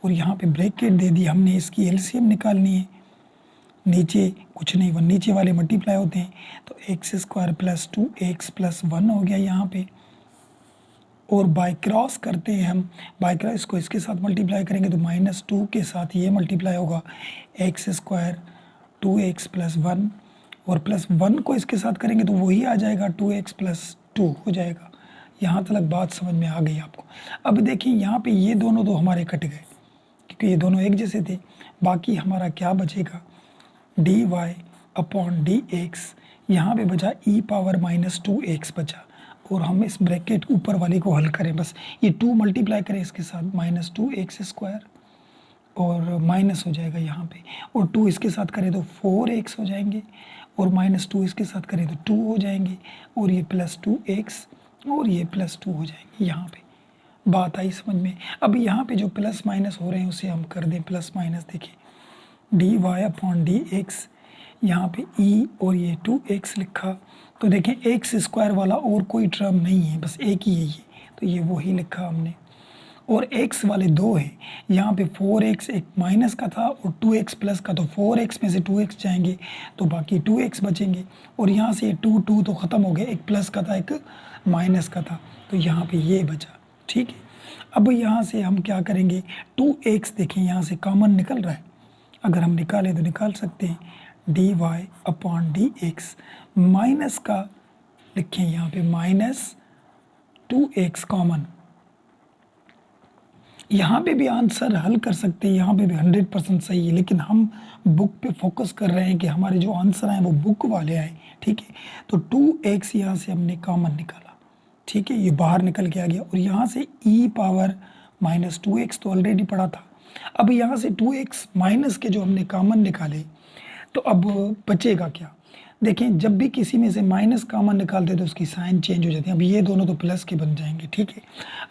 और यहाँ पे ब्रैकेट दे दी हमने, इसकी एलसीएम निकालनी है, नीचे कुछ नहीं, वन नीचे वाले मल्टीप्लाई होते हैं, तो x square plus 2x plus 1 हो गया यहाँ पे, और बाय क्रॉस करते हैं हम, बाय क्रॉस इसको इसके साथ मल्टीप्लाई करेंगे तो -2 के साथ ये मल्टीप्लाई होगा, एक्स स्क्वायर 2x प्लस 1, और प्लस 1 को इसके साथ करेंगे तो वही आ जाएगा 2x प्लस 2 हो जाएगा। यहाँ तक बात समझ में आ गई आपको। अब देखिए यहाँ पे ये दोनों तो हमारे कट गए, क्योंकि ये दोनों एक जैसे थे, बाकी हमारा क्या बचेगा, dy/dx, यहाँ पे बचा e⁻−2x बचा, और हम इस ब्रैकेट ऊपर वाले को हल करें, बस ये 2 मल्टीप्लाई करें इसके साथ, -2x स्क्वायर, और माइनस हो जाएगा यहाँ पे, और 2 इसके साथ करें तो 4x हो जाएंगे, और -2 इसके साथ करें तो 2 हो जाएंगे, और ये प्लस 2x, और ये प्लस 2 हो जाएंगे। यहाँ पे बात आई समझ में। अब यहाँ पे जो प्लस माइनस हो रहे हैं उसे हम कर दें प्लस माइनस, देखिए dy/dx, यहाँ पे e और ये 2x लिखा, तो देखें एक्स स्क्वायर वाला और कोई टर्म नहीं है, बस एक ही है ये, तो ये वही लिखा हमने, और x वाले 2 हैं, यहाँ पे 4x एक माइनस का था और 2x प्लस का, तो 4x में से 2x जाएंगे तो बाकी 2x बचेंगे, और यहाँ से 2 तो ख़त्म हो गए, एक प्लस का था एक माइनस का था, तो यहाँ पे ये बचा, ठीक है। अब यहाँ से हम क्या करेंगे, 2x देखें यहाँ से कॉमन निकल रहा है, अगर हम निकालें तो निकाल सकते हैं, dy/dx, माइनस का लिखें यहाँ पे -2x कॉमन, यहाँ पे भी आंसर हल कर सकते हैं, यहाँ पे भी 100% सही है, लेकिन हम बुक पे फोकस कर रहे हैं कि हमारे जो आंसर आए वो बुक वाले आए, ठीक है। तो 2x यहाँ से हमने कॉमन निकाला, ठीक है, ये बाहर निकल के आ गया, और यहाँ से e⁻−2x तो ऑलरेडी पड़ा था। अब यहाँ से 2x माइनस के जो हमने कॉमन निकाले, तो अब बचेगा क्या, देखें जब भी किसी में से माइनस कॉमन निकालते तो उसकी साइन चेंज हो जाती है, अब ये दोनों तो प्लस के बन जाएंगे, ठीक है।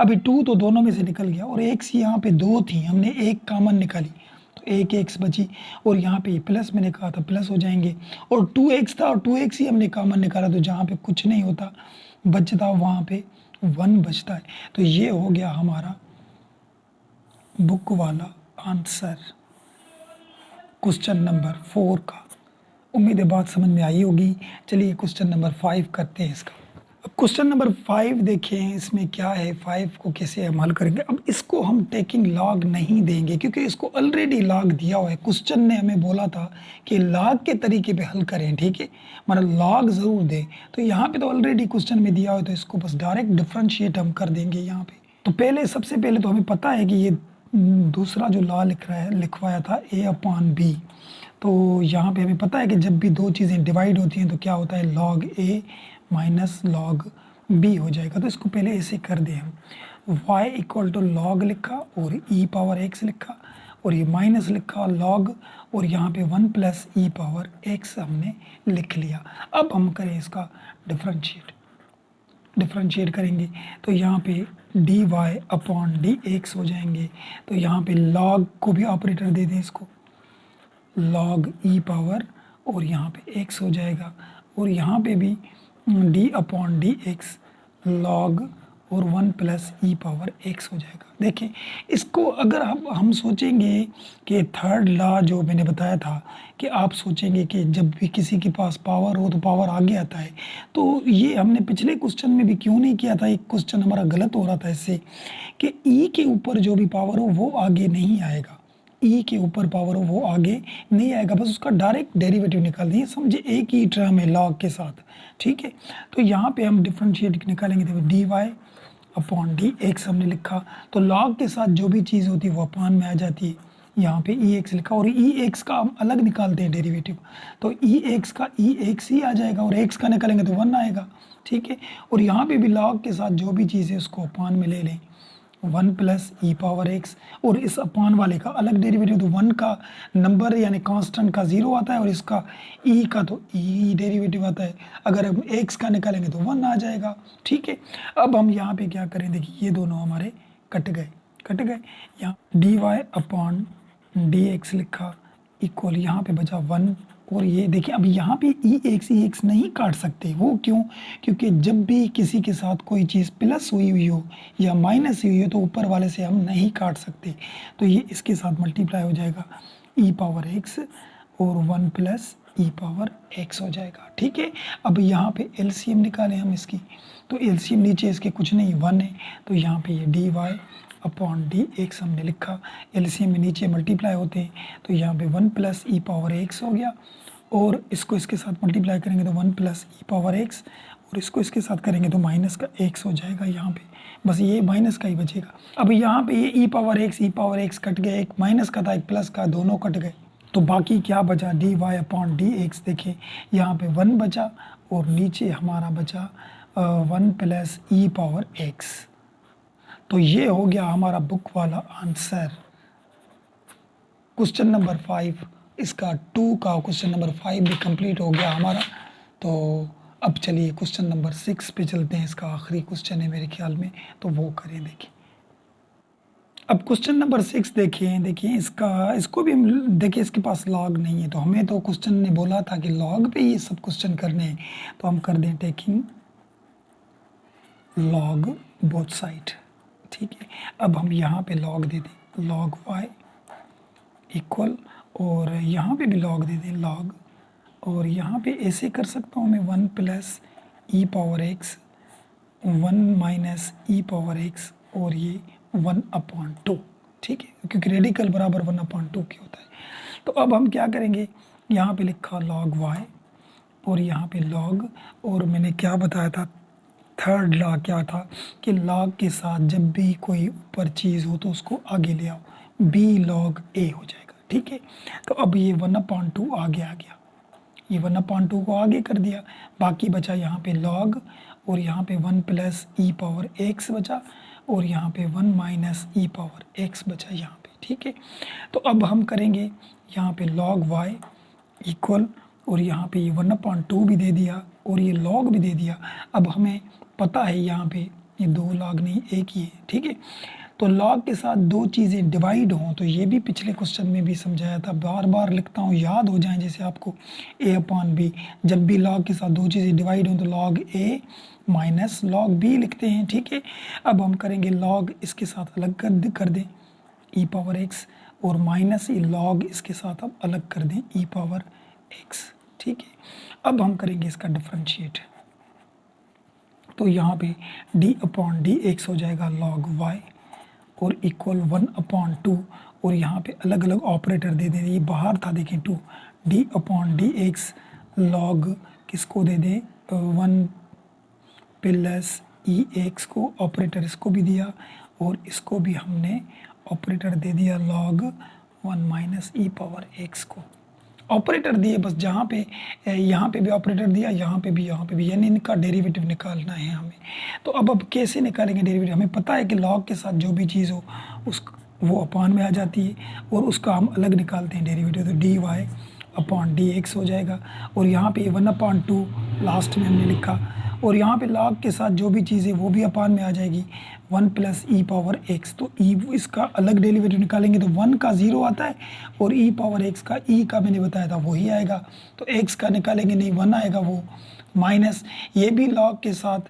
अभी 2 तो दोनों में से निकल गया, और x यहाँ पे 2 थी, हमने एक कॉमन निकाली तो एक x बची, और यहाँ पे प्लस मैंने कहा था प्लस हो जाएंगे, और 2x था और 2x ही हमने कॉमन निकाला, तो जहाँ पे कुछ नहीं होता बचता वहाँ पे 1 बचता है, तो ये हो गया हमारा बुक वाला आंसर क्वेश्चन नंबर 4 का। उम्मीद है बात समझ में आई होगी। चलिए क्वेश्चन नंबर 5 करते हैं इसका। क्वेश्चन नंबर 5 देखें, इसमें क्या है, 5 को कैसे हम हल करेंगे। अब इसको हम टेकिंग लॉग नहीं देंगे क्योंकि इसको ऑलरेडी लॉग दिया हुआ है। क्वेश्चन ने हमें बोला था कि लॉग के तरीके पे हल करें, ठीक है, मतलब लॉग ज़रूर दें। तो यहाँ पे तो ऑलरेडी क्वेश्चन में दिया हुआ है, तो इसको बस डायरेक्ट डिफ्रेंशिएट हम कर देंगे यहाँ पे। तो पहले सबसे पहले तो हमें पता है कि ये दूसरा जो लॉ लिखवाया था a/b। तो यहाँ पे हमें पता है कि जब भी दो चीज़ें डिवाइड होती हैं तो क्या होता है, log a minus log b हो जाएगा। तो इसको पहले ऐसे कर दें हम, y इक्वल टू लॉग लिखा और e पावर x लिखा और ये माइनस लिखा log और यहाँ पे 1 प्लस ई पावर x हमने लिख लिया। अब हम करें इसका डिफरेंशिएट करेंगे तो यहाँ पे dy अपॉन dx हो जाएंगे। तो यहाँ पे log को भी ऑपरेटर दे दें इसको, log e पावर और यहाँ पे x हो जाएगा और यहाँ पे भी d upon D X log और 1 प्लस ई पावर x हो जाएगा। देखें इसको अगर हम सोचेंगे कि थर्ड लॉ जो मैंने बताया था कि आप सोचेंगे कि जब भी किसी के पास पावर हो तो पावर आगे आता है, तो ये हमने पिछले क्वेश्चन में भी क्यों नहीं किया था। एक क्वेश्चन हमारा गलत हो रहा था इससे कि e के ऊपर जो भी पावर हो वो आगे नहीं आएगा, ई के ऊपर पावर हो वो आगे नहीं आएगा, बस उसका डायरेक्ट डेरिवेटिव निकाल दिए, समझे, एक ही टर्म है लॉग के साथ, ठीक है। तो यहाँ पे हम डिफरेंशिएट निकालेंगे, देखो d y upon D x हमने लिखा, तो लॉग के साथ जो भी चीज़ होती है वो अपान में आ जाती है। यहाँ पे ई एक्स लिखा और ई एक्स का हम अलग निकालते हैं डेरिवेटिव, तो ई एक्स का ई एक्स ही आ जाएगा और एक्स का निकालेंगे तो 1 आएगा, ठीक है। और यहाँ पे भी लॉग के साथ जो भी चीज़ है उसको अपान में ले लें, 1 प्लस ई पावर एक्स और इस अपान वाले का अलग डेरिवेटिव, तो 1 का नंबर यानी कांस्टेंट का 0 आता है और इसका ई का तो ई डेरिवेटिव आता है। अगर हम एक्स का निकालेंगे तो 1 आ जाएगा, ठीक है। अब हम यहाँ पे क्या करें, देखिए ये दोनों हमारे कट गए। यहाँ d y upon D x लिखा इक्वल यहाँ पे बचा 1 और ये देखिए अब यहाँ पे ई एक्स नहीं काट सकते, वो क्यों, क्योंकि जब भी किसी के साथ कोई चीज़ प्लस हुई हो या माइनस हुई हो तो ऊपर वाले से हम नहीं काट सकते, तो ये इसके साथ मल्टीप्लाई हो जाएगा ई पावर एक्स और 1 प्लस ई पावर एक्स हो जाएगा, ठीक है। अब यहाँ पे एलसीएम निकालें हम इसकी, तो एलसीएम नीचे इसके कुछ नहीं 1 है, तो यहाँ पे ये d y upon D x हमने लिखा, एलसीएम में नीचे मल्टीप्लाई होते हैं, तो यहाँ पे 1 प्लस ई पावर एक्स हो गया और इसको इसके साथ मल्टीप्लाई करेंगे तो 1 प्लस ई पावर एक्स और इसको इसके साथ करेंगे तो माइनस का एक्स हो जाएगा। यहाँ पे बस ये माइनस का ही बचेगा। अब यहाँ पे ये ई पावर एक्स कट गए, एक माइनस का था एक प्लस का, दोनों कट गए, तो बाकी क्या बचा, d y upon D x. देखिए यहाँ पे 1 बचा और नीचे हमारा बचा 1 प्लस ई पावर एक्स। तो ये हो गया हमारा बुक वाला आंसर, क्वेश्चन नंबर 5। इसका 2 का क्वेश्चन नंबर 5 भी कंप्लीट हो गया हमारा। तो अब चलिए क्वेश्चन नंबर 6 पे चलते हैं, इसका आखिरी क्वेश्चन है मेरे ख्याल में, तो वो करें। देखिए अब क्वेश्चन नंबर 6 देखिए इसको भी हम देखिए, इसके पास लॉग नहीं है, तो हमें तो क्वेश्चन ने बोला था कि लॉग पे ये सब क्वेश्चन करने हैं, तो हम कर दें टेकिंग लॉग बोथ साइड, ठीक है। अब हम यहाँ पे लॉग दे दें लॉग वाई इक्वल और यहाँ पे भी लॉग दे दें लॉग, और यहाँ पे ऐसे कर सकता हूँ मैं 1 प्लस ई पावर एक्स 1 माइनस ई पावर एक्स और ये 1 अपॉन 2, ठीक है, क्योंकि रेडिकल बराबर 1 अपॉन 2 की होता है। तो अब हम क्या करेंगे, यहाँ पे लिखा लॉग वाई और यहाँ पे लॉग, और मैंने क्या बताया था, थर्ड लॉ क्या था कि लॉग के साथ जब भी कोई ऊपर चीज़ हो तो उसको आगे ले आओ, बी लॉग ए हो जाएगा, ठीक है। तो अब ये 1/2 आगे आ गया, ये 1/2 को आगे कर दिया, बाकी बचा यहाँ पे लॉग और यहाँ पे 1 प्लस ई पावर एक्स बचा और यहाँ पे 1 माइनस ई पावर एक्स बचा यहाँ पे, ठीक है। तो अब हम करेंगे यहाँ पे लॉग वाई इक्वल और यहाँ पे ये 1/2 भी दे दिया और ये लॉग भी दे दिया। अब हमें पता है यहाँ पे ये 2 लॉग नहीं एक ही है, ठीक है। तो लॉग के साथ दो चीज़ें डिवाइड हों, तो ये भी पिछले क्वेश्चन में भी समझाया था, बार बार लिखता हूँ याद हो जाए जैसे आपको, ए अपॉन बी, जब भी लॉग के साथ दो चीज़ें डिवाइड हों तो लॉग ए माइनस लॉग बी लिखते हैं, ठीक है। अब हम करेंगे लॉग इसके साथ अलग कर दें ई पावर एक्स और माइनस ई लॉग इसके साथ अब अलग कर दें ई पावर एक्स, ठीक है। अब हम करेंगे इसका डिफरेंशिएट, तो यहाँ पे डी अपॉन डी एक्स हो जाएगा लॉग वाई और इक्वल 1/2 और यहाँ पे अलग अलग ऑपरेटर दे दें, ये बाहर था देखें 2, D upon D X log किसको दे दें 1 प्लस ई एक्स को, ऑपरेटर इसको भी दिया और इसको भी हमने ऑपरेटर दे दिया लॉग 1 माइनस ई पावर एक्स को, ऑपरेटर दिए बस, जहाँ पे यहाँ पे भी ऑपरेटर दिया, यहाँ पे भी, यानी इनका डेरिवेटिव निकालना है हमें। तो अब कैसे निकालेंगे डेरिवेटिव, हमें पता है कि लॉग के साथ जो भी चीज़ हो उस वो अपान में आ जाती है और उसका हम अलग निकालते हैं डेरिवेटिव, तो d y upon D x हो जाएगा और यहाँ पे 1/2 लास्ट में हमने लिखा और यहाँ पे लॉग के साथ जो भी चीज़ है वो भी अपान में आ जाएगी 1 प्लस ई पावर एक्स, तो ई इसका अलग डेरिवेटिव निकालेंगे तो 1 का 0 आता है और ई पावर एक्स का, ई का मैंने बताया था वही आएगा, तो एक्स का निकालेंगे नहीं 1 आएगा वो, माइनस ये भी लॉग के साथ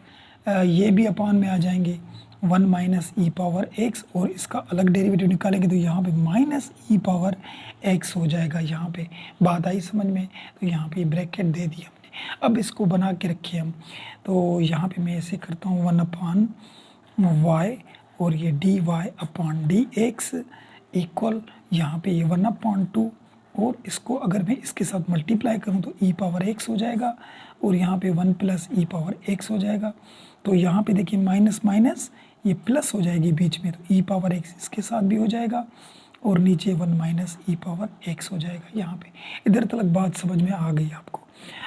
ये भी अपान में आ जाएंगे 1 माइनस ई पावर एक्स और इसका अलग डेरिवेटिव निकालेंगे तो यहाँ पे माइनस ई पावर एक्स हो जाएगा। यहाँ पे बात आई समझ में, तो यहाँ पे ब्रैकेट दे दिया हमने। अब इसको बना के रखिए हम, तो यहाँ पे मैं ऐसे करता हूँ 1/y और ये d y upon D x equal यहाँ पे ये 1/2 और इसको अगर मैं इसके साथ मल्टीप्लाई करूँ तो ई पावर एक्स हो जाएगा और यहाँ पे 1 प्लस ई पावर एक्स हो जाएगा। तो यहाँ पे देखिए माइनस माइनस ये प्लस हो जाएगी बीच में, तो ई पावर एक्स इसके साथ भी हो जाएगा और नीचे 1 माइनस ई पावर एक्स हो जाएगा। यहाँ पे इधर तक बात समझ में आ गई आपको।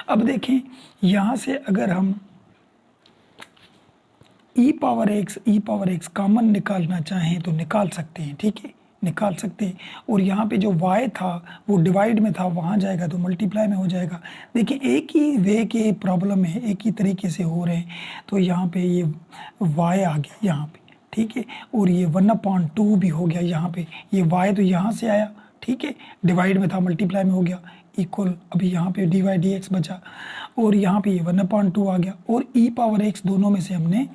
अब देखें यहाँ से अगर हम ई पावर एक्स कॉमन निकालना चाहें तो निकाल सकते हैं, ठीक है, निकाल सकते हैं। और यहाँ पे जो y था वो डिवाइड में था, वहाँ जाएगा तो मल्टीप्लाई में हो जाएगा। देखिए एक ही वे के प्रॉब्लम है, एक ही तरीके से हो रहे हैं, तो यहाँ पे ये y आ गया यहाँ पे, ठीक है, और ये 1/2 भी हो गया यहाँ पे, ये y तो यहाँ से आया, ठीक है, डिवाइड में था मल्टीप्लाई में हो गया, इक्वल अभी यहाँ पे डी वाई डी एक्स बचा और यहाँ पे ये 1/2 आ गया और ई पावर एक्स दोनों में से हमने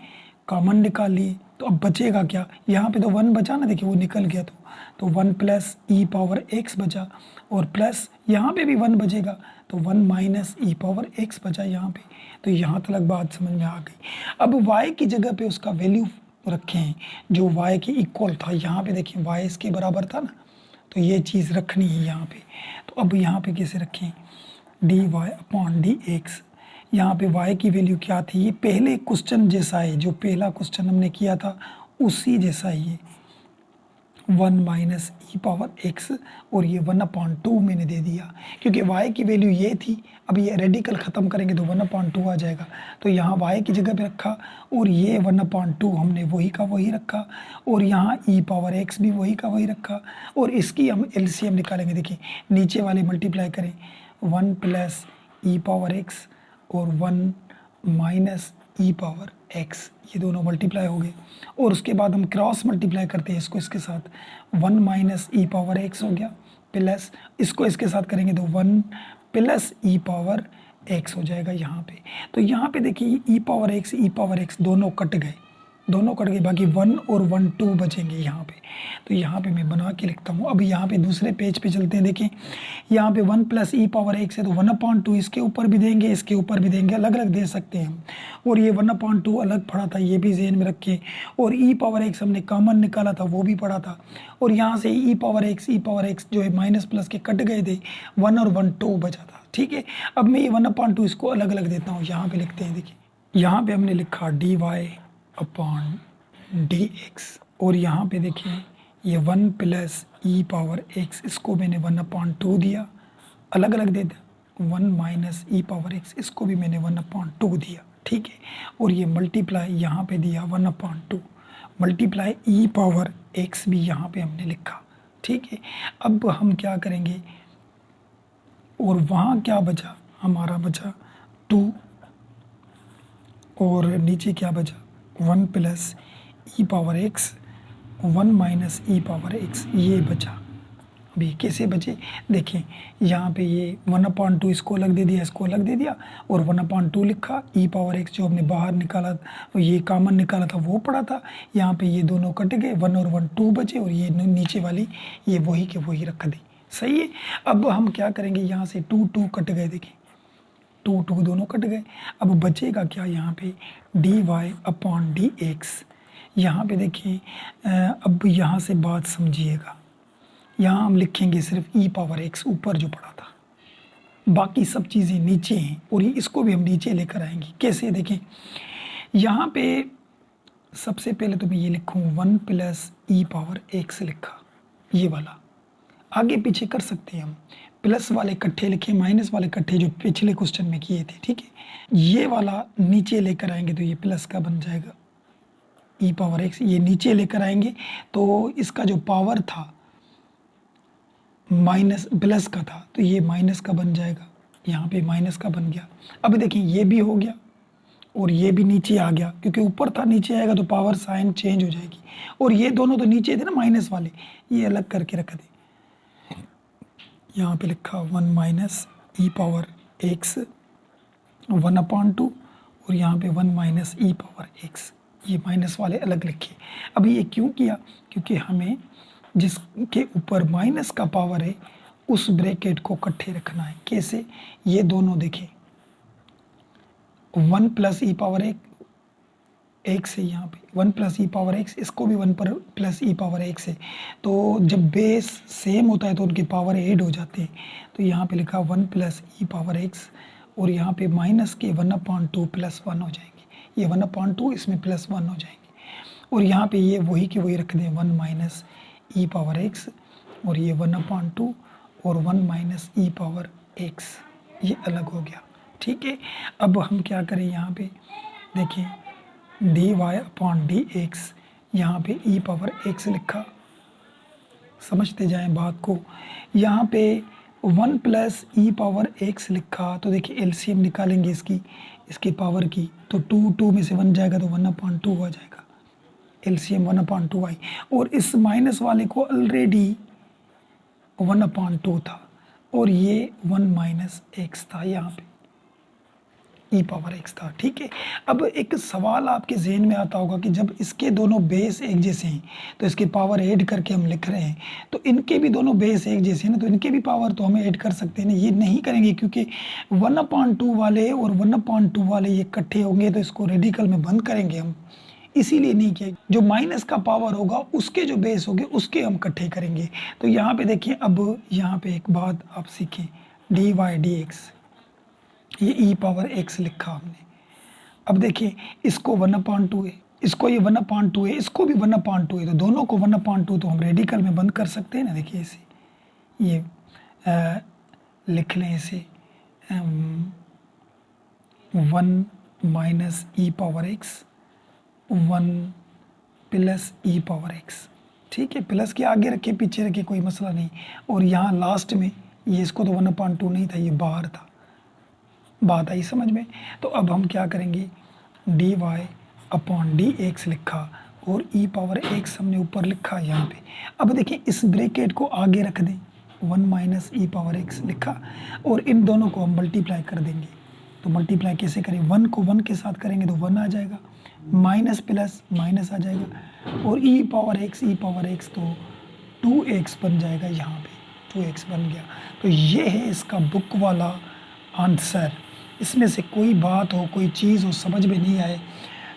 कॉमन निकाल लिए। तो अब बचेगा क्या, यहाँ पे तो 1 बचा ना, देखिए वो निकल गया, तो 1 प्लस ई पावर एक्स बचा और प्लस यहाँ पे भी 1 बचेगा तो 1 माइनस ई पावर एक्स बचा यहाँ पे। तो यहाँ तक बात समझ में आ गई। अब y की जगह पे उसका वैल्यू रखें जो y के इक्वल था, यहाँ पे देखिए y इसके बराबर था ना, तो ये चीज़ रखनी है यहाँ पे। तो अब यहाँ पे कैसे रखें, d y upon D x, यहाँ पे y की वैल्यू क्या थी, ये पहले क्वेश्चन जैसा है, जो पहला क्वेश्चन हमने किया था उसी जैसा ही है, 1 माइनस ई पावर एक्स और ये 1/2 मैंने दे दिया क्योंकि y की वैल्यू ये थी। अब ये रेडिकल ख़त्म करेंगे तो 1/2 आ जाएगा, तो यहाँ y की जगह पे रखा और ये 1/2 हमने वही का वही रखा और यहाँ ई पावर एक्स भी वही का वही रखा और इसकी हम एलसीएम निकालेंगे। देखिए नीचे वाले मल्टीप्लाई करें, 1 प्लस ई पावर एक्स और 1 माइनस ई पावर एक्स, ये दोनों मल्टीप्लाई हो गए और उसके बाद हम क्रॉस मल्टीप्लाई करते हैं इसको इसके साथ, 1 माइनस ई पावर एक्स हो गया प्लस इसको इसके साथ करेंगे तो 1 प्लस ई पावर एक्स हो जाएगा यहाँ पे। तो यहाँ पे देखिए ई पावर एक्स दोनों कट गए, बाकी 1 और 1 2 बचेंगे यहाँ पे। तो यहाँ पे मैं बना के लिखता हूँ। अब यहाँ पे दूसरे पेज पे चलते हैं, देखें यहाँ पे 1 प्लस ई पावर एक्स है तो 1/2 इसके ऊपर भी देंगे, इसके ऊपर भी देंगे, अलग अलग दे सकते हैं हम। और ये 1/2 अलग पढ़ा था, ये भी ज़हन में रखें। और ई पावर एक्स हमने कॉमन निकाला था, वो भी पढ़ा था। और यहाँ से ई पावर एक्स जो है माइनस प्लस के कट गए थे, 1 और 1 2 बचा था, ठीक है। अब मैं ये 1/2 इसको अलग अलग देता हूँ, यहाँ पे लिखते हैं। देखिए यहाँ पे हमने लिखा d y upon D x और यहाँ पे देखिए ये 1 प्लस ई पावर एक्स, इसको मैंने 1/2 दिया, अलग अलग दे दिया। 1 माइनस ई पावर एक्स, इसको भी मैंने 1/2 दिया, ठीक है। और ये मल्टीप्लाई यहाँ पे दिया 1/2, मल्टीप्लाई ई पावर एक्स भी यहाँ पे हमने लिखा, ठीक है। अब हम क्या करेंगे, और वहाँ क्या बचा, हमारा बचा 2 और नीचे क्या बचा 1 प्लस ई पावर एक्स, 1 माइनस ई पावर एक्स, ये बचा। अभी कैसे बचे, देखें यहाँ पे ये 1/2 इसको अलग दे दिया, इसको अलग दे दिया और 1/2 लिखा। ई पावर एक्स जो हमने बाहर निकाला, ये कॉमन निकाला था वो पड़ा था। यहाँ पे ये दोनों कट गए, 1 और 1 2 बचे और ये नीचे वाली ये वही के वही रख दी, सही है। अब हम क्या करेंगे, यहाँ से 2 2 कट गए, देखें टू टू दोनों कट गए। अब बचेगा क्या यहाँ पे, d y upon D x. यहाँ पे देखिए अब यहाँ से बात समझिएगा, यहाँ हम लिखेंगे सिर्फ ई पावर एक्स ऊपर जो पड़ा था, बाकी सब चीज़ें नीचे हैं और ये इसको भी हम नीचे लेकर आएंगे। कैसे देखें, यहाँ पे सबसे पहले तो मैं ये लिखूँ 1 प्लस ई पावर एक्स लिखा, ये वाला आगे पीछे कर सकते हैं हम, प्लस वाले इकट्ठे लिखे, माइनस वाले इकट्ठे जो पिछले क्वेश्चन में किए थे, ठीक है। ये वाला नीचे लेकर आएंगे तो ये प्लस का बन जाएगा ई पावर एक्स, ये नीचे लेकर आएंगे तो इसका जो पावर था माइनस प्लस का था तो ये माइनस का बन जाएगा, यहाँ पे माइनस का बन गया। अब देखिए ये भी हो गया और ये भी नीचे आ गया, क्योंकि ऊपर था नीचे आएगा तो पावर साइन चेंज हो जाएगी। और ये दोनों तो नीचे थे ना माइनस वाले, ये अलग करके रख दे। यहाँ पे लिखा 1 माइनस ई पावर एक्स 1/2 और यहाँ पे 1 माइनस ई पावर एक्स, ये माइनस वाले अलग लिखे। अब ये क्यों किया, क्योंकि हमें जिसके ऊपर माइनस का पावर है उस ब्रैकेट को इकट्ठे रखना है। कैसे, ये दोनों देखें 1 प्लस ई पावर एक्स है, यहाँ पे 1 प्लस ई पावर एक्स, इसको भी 1 पर प्लस ई पावर एक्स है। तो जब बेस सेम होता है तो उनके पावर ऐड हो जाते हैं। तो यहाँ पे लिखा 1 प्लस ई पावर एक्स और यहाँ पे माइनस के 1/2 प्लस 1 हो जाएंगे, ये 1/2 इसमें प्लस 1 हो जाएंगे। और यहाँ पे ये वही के वही रख दें 1 माइनस ई पावर एक्स और ये 1/2 और 1 माइनस ई पावर एक्स, ये अलग हो गया, ठीक है। अब हम क्या करें, यहाँ पे देखिए d y upon D x, यहाँ पे ई पावर एक्स लिखा, समझते जाएं बात को। यहाँ पे 1 प्लस ई पावर एक्स लिखा तो देखिए एलसीएम निकालेंगे इसकी पावर की, तो 2 में से 1 जाएगा तो 1/2 हो जाएगा, एलसीएम 1/2 आई। और इस माइनस वाले को ऑलरेडी 1/2 था और ये 1 माइनस एक्स था, यहाँ पे ई पावर एक्स था, ठीक है। अब एक सवाल आपके जहन में आता होगा कि जब इसके दोनों बेस एक जैसे हैं तो इसके पावर ऐड करके हम लिख रहे हैं, तो इनके भी दोनों बेस एक जैसे हैं ना, तो इनके भी पावर तो हमें ऐड कर सकते हैं ना। ये नहीं करेंगे क्योंकि 1/2 वाले और 1/2 वाले ये इकट्ठे होंगे तो इसको रेडिकल में बंद करेंगे हम, इसीलिए नहीं किया। जो माइनस का पावर होगा उसके जो बेस होंगे उसके हम इकट्ठे करेंगे। तो यहाँ पे देखिए, अब यहाँ पे एक बात आप सीखें, डी वाई डी एक्स, ये ई पावर एक्स लिखा हमने। अब देखिए इसको 1/2 है, इसको ये 1/2 है, इसको भी 1/2 है, तो दोनों को 1/2 तो हम रेडिकल में बंद कर सकते हैं ना। देखिए इसे ये लिख लें, इसे 1 माइनस ई पावर एक्स 1 प्लस ई पावर एक्स, ठीक है। प्लस के आगे रखे पीछे रखे कोई मसला नहीं। और यहाँ लास्ट में ये इसको तो 1/2 नहीं था, ये बाहर था, बात आई समझ में। तो अब हम क्या करेंगे, d y upon D x लिखा और ई पावर एक्स हमने ऊपर लिखा यहाँ पे। अब देखिए इस ब्रैकेट को आगे रख दें, 1 माइनस ई पावर एक्स लिखा और इन दोनों को हम मल्टीप्लाई कर देंगे। तो मल्टीप्लाई कैसे करें, 1 को 1 के साथ करेंगे तो 1 आ जाएगा, माइनस प्लस माइनस आ जाएगा और ई पावर एक्स तो 2x बन जाएगा, यहाँ पे 2x बन गया। तो ये है इसका बुक वाला आंसर। इसमें से कोई बात हो, कोई चीज़ हो समझ में नहीं आए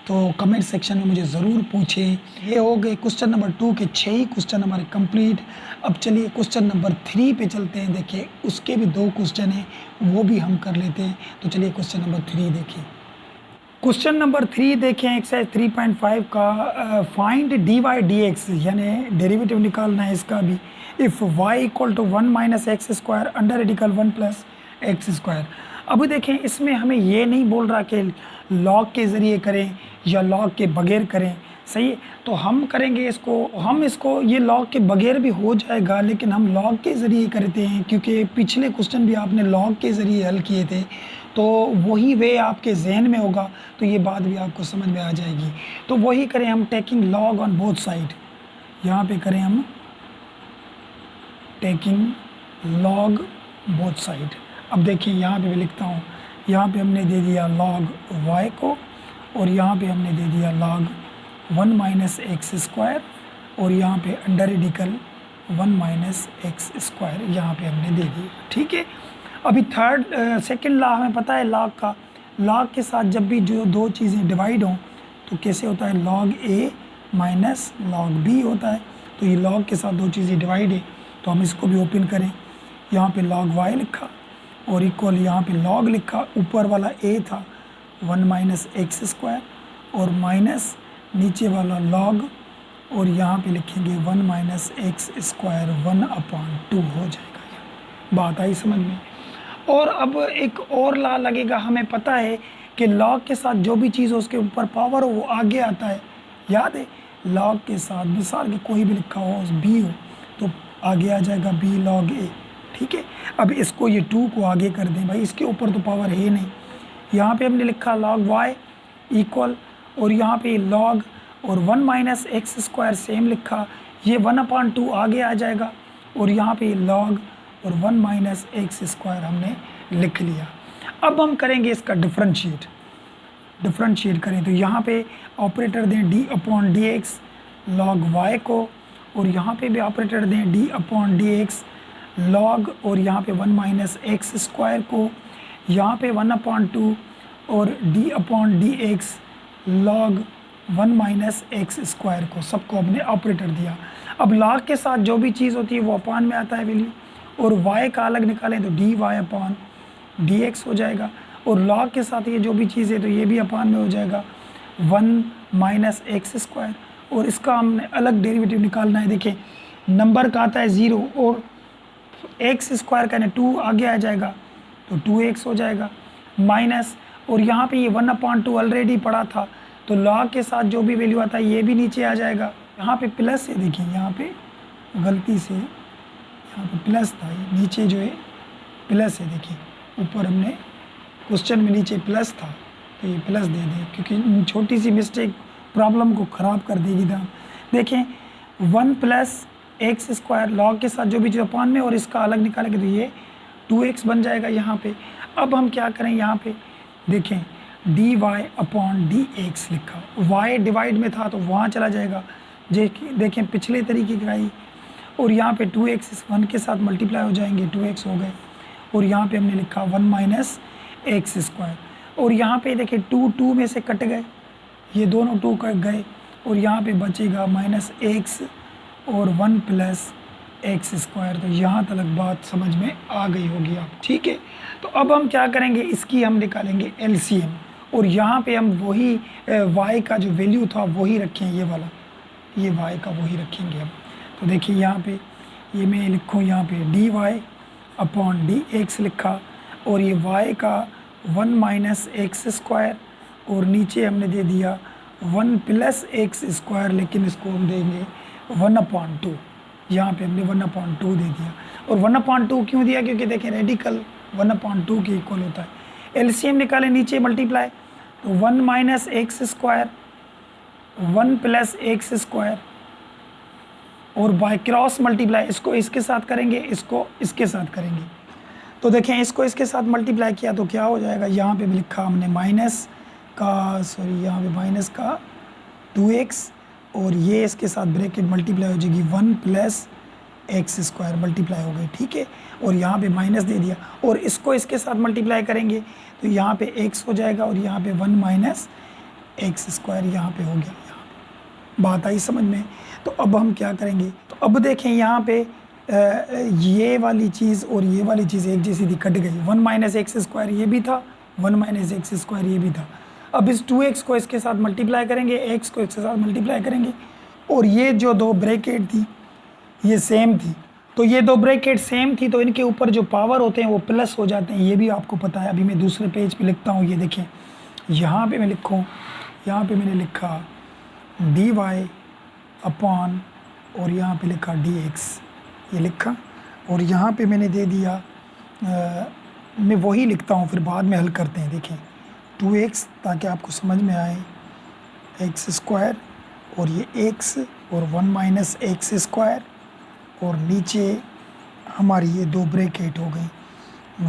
तो कमेंट सेक्शन में मुझे ज़रूर पूछें। ये हो गए क्वेश्चन नंबर 2 के 6 ही क्वेश्चन हमारे कंप्लीट। अब चलिए क्वेश्चन नंबर 3 पे चलते हैं। देखिए उसके भी 2 क्वेश्चन हैं, वो भी हम कर लेते हैं। तो चलिए क्वेश्चन नंबर 3 देखिए। क्वेश्चन नंबर 3 देखें, एक्सरसाइज 3.5 का find d y d x, यानी डेरिवेटिव निकालना है इसका भी। If y equal to 1 minus x square under radical 1 plus x square. अब देखें इसमें हमें ये नहीं बोल रहा कि लॉग के ज़रिए करें या लॉग के बगैर करें, सही है। तो हम करेंगे इसको ये लॉग के बगैर भी हो जाएगा, लेकिन हम लॉग के ज़रिए करते हैं क्योंकि पिछले क्वेश्चन भी आपने लॉग के ज़रिए हल किए थे, तो वही वे आपके जहन में होगा, तो ये बात भी आपको समझ में आ जाएगी। तो वही करें हम, taking log on both side. यहाँ पे करें हम टेकिंग लॉग बोथ साइड। अब देखिए यहाँ पे मैं लिखता हूँ, यहाँ पे हमने दे दिया लॉग y को और यहाँ पे हमने दे दिया लॉग 1 माइनस एक्स स्क्वायर और यहाँ पे under radical 1 minus x square यहाँ पे हमने दे दिया, ठीक है। अभी थर्ड सेकंड लॉ हमें पता है लॉग का, लॉग के साथ जब भी जो दो चीज़ें डिवाइड हों तो कैसे होता है, लॉग ए माइनस लॉग बी होता है। तो ये लॉग के साथ दो चीज़ें डिवाइड है तो हम इसको भी ओपन करें, यहाँ पे लॉग वाई लिखा और इक्वल यहाँ पे लॉग लिखा, ऊपर वाला ए था 1 माइनस एक्स स्क्वायर और माइनस नीचे वाला लॉग और यहाँ पे लिखेंगे 1 माइनस एक्स स्क्वायर 1/2 हो जाएगा। ये बात आई समझ में। और अब एक और लॉ लगेगा, हमें पता है कि लॉग के साथ जो भी चीज़ हो उसके ऊपर पावर हो वो आगे आता है, याद है। लॉग के साथ मिसाल के कोई भी लिखा हो बी हो तो आगे आ जाएगा बी लॉग ए, ठीक है। अब इसको ये 2 को आगे कर दें, भाई इसके ऊपर तो पावर है नहीं। यहाँ पे हमने लिखा लॉग वाई इक्वल और यहाँ पे लॉग और 1 माइनस एक्स स्क्वायर सेम लिखा, ये 1/2 आगे आ जाएगा और यहाँ पे लॉग और 1 माइनस एक्स स्क्वायर हमने लिख लिया। अब हम करेंगे इसका डिफरेंशिएट करें तो यहाँ पे ऑपरेटर दें d/dx लॉग y को और यहाँ पे भी ऑपरेटर दें d/dx लॉग और यहाँ पे 1 माइनस एक्स स्क्वायर को, यहाँ पे 1/2 और d/dx log 1 minus x square को, सबको हमने ऑपरेटर दिया। अब लॉग के साथ जो भी चीज़ होती है वो अपान में आता है वैल्यू, और y का अलग निकालें तो dy/dx हो जाएगा, और लॉग के साथ ये जो भी चीज़ है तो ये भी अपान में हो जाएगा 1 माइनस एक्स स्क्वायर, और इसका हमने अलग डेरिवेटिव निकालना है। देखिए नंबर का आता है 0 और एक्स स्क्वायर का 2 आगे आ जाएगा तो 2x हो जाएगा माइनस, और यहाँ पे ये 1/2 ऑलरेडी पड़ा था तो लॉग के साथ जो भी वैल्यू आता है ये भी नीचे आ जाएगा। यहाँ पे प्लस है, देखिए यहाँ पे गलती से यहाँ पे प्लस था, ये नीचे जो है प्लस है, देखिए ऊपर हमने क्वेश्चन में नीचे प्लस था तो ये प्लस दे दें क्योंकि छोटी सी मिस्टेक प्रॉब्लम को ख़राब कर देगी ना। देखें 1 प्लस एक्स स्क्वायर लॉग के साथ जो भी चीज़ अपान में और इसका अलग निकालेंगे तो ये 2x बन जाएगा यहाँ पे। अब हम क्या करें, यहाँ पे देखें dy/dx लिखा, y डिवाइड में था तो वहाँ चला जाएगा, देखें पिछले तरीके का ही, और यहाँ पे 2x इस 1 के साथ मल्टीप्लाई हो जाएंगे 2x हो गए, और यहाँ पे हमने लिखा 1 माइनस एक्स स्क्वायर, और यहाँ पे देखिए 2 में से कट गए, ये दोनों 2 कट गए और यहाँ पे बचेगा माइनस एक्स और 1 प्लस एक्स स्क्वायर। तो यहाँ तक बात समझ में आ गई होगी आप, ठीक है। तो अब हम क्या करेंगे, इसकी हम निकालेंगे एलसीएम, और यहाँ पे हम वही y का जो वैल्यू था वही रखें, ये वाला, ये y का वही रखेंगे हम। तो देखिए यहाँ पे ये मैं लिखूँ, यहाँ पे dy/dx लिखा, और ये y का 1 माइनस एक्स स्क्वायर, और नीचे हमने दे दिया 1 प्लस एक्स स्क्वायर, लेकिन इसको हम देंगे 1/2, यहाँ पे हमने 1/2 दे दिया। और 1/2 क्यों दिया, क्योंकि देखें रेडिकल 1/2 के इक्वल होता है। एलसीएम निकालें, नीचे मल्टीप्लाई, तो 1 minus x square 1 plus x square, और बाय क्रॉस मल्टीप्लाई, इसको इसके साथ करेंगे, इसको इसके साथ करेंगे। तो देखें इसको इसके साथ मल्टीप्लाई किया तो क्या हो जाएगा, यहाँ पे भी लिखा हमने माइनस का, सॉरी यहाँ पे माइनस का 2x, और ये इसके साथ ब्रैकेट मल्टीप्लाई हो जाएगी 1 प्लस एक्स स्क्वायर मल्टीप्लाई हो गई, ठीक है। और यहाँ पे माइनस दे दिया, और इसको इसके साथ मल्टीप्लाई करेंगे तो यहाँ पे x हो जाएगा, और यहाँ पे 1 माइनस एक्स स्क्वायर यहाँ पे हो गया। यहाँ पे बात आई समझ में। तो अब हम क्या करेंगे, तो अब देखें यहाँ पे ये वाली चीज़ और ये वाली चीज़ एक जैसी थी, कट गई। 1 माइनस एक्स स्क्वायर ये भी था, 1 माइनस एक्स स्क्वायर ये भी था। अब इस 2x को इसके साथ मल्टीप्लाई करेंगे, x को इसके साथ मल्टीप्लाई करेंगे, और ये जो दो ब्रैकेट थी ये सेम थी, तो ये दो ब्रैकेट सेम थी तो इनके ऊपर जो पावर होते हैं वो प्लस हो जाते हैं, ये भी आपको पता है। अभी मैं दूसरे पेज पे लिखता हूँ, ये देखें यहाँ पे मैं लिखूँ, यहाँ पे मैंने लिखा dy/, और यहाँ पे लिखा dx, ये लिखा, और यहाँ पे मैंने दे दिया मैं वही लिखता हूँ, फिर बाद में हल करते हैं। देखें 2x ताकि आपको समझ में आए, एक्स स्क्वायर और ये x और 1 माइनस एक्स स्क्वायर, और नीचे हमारी ये दो ब्रैकेट हो गई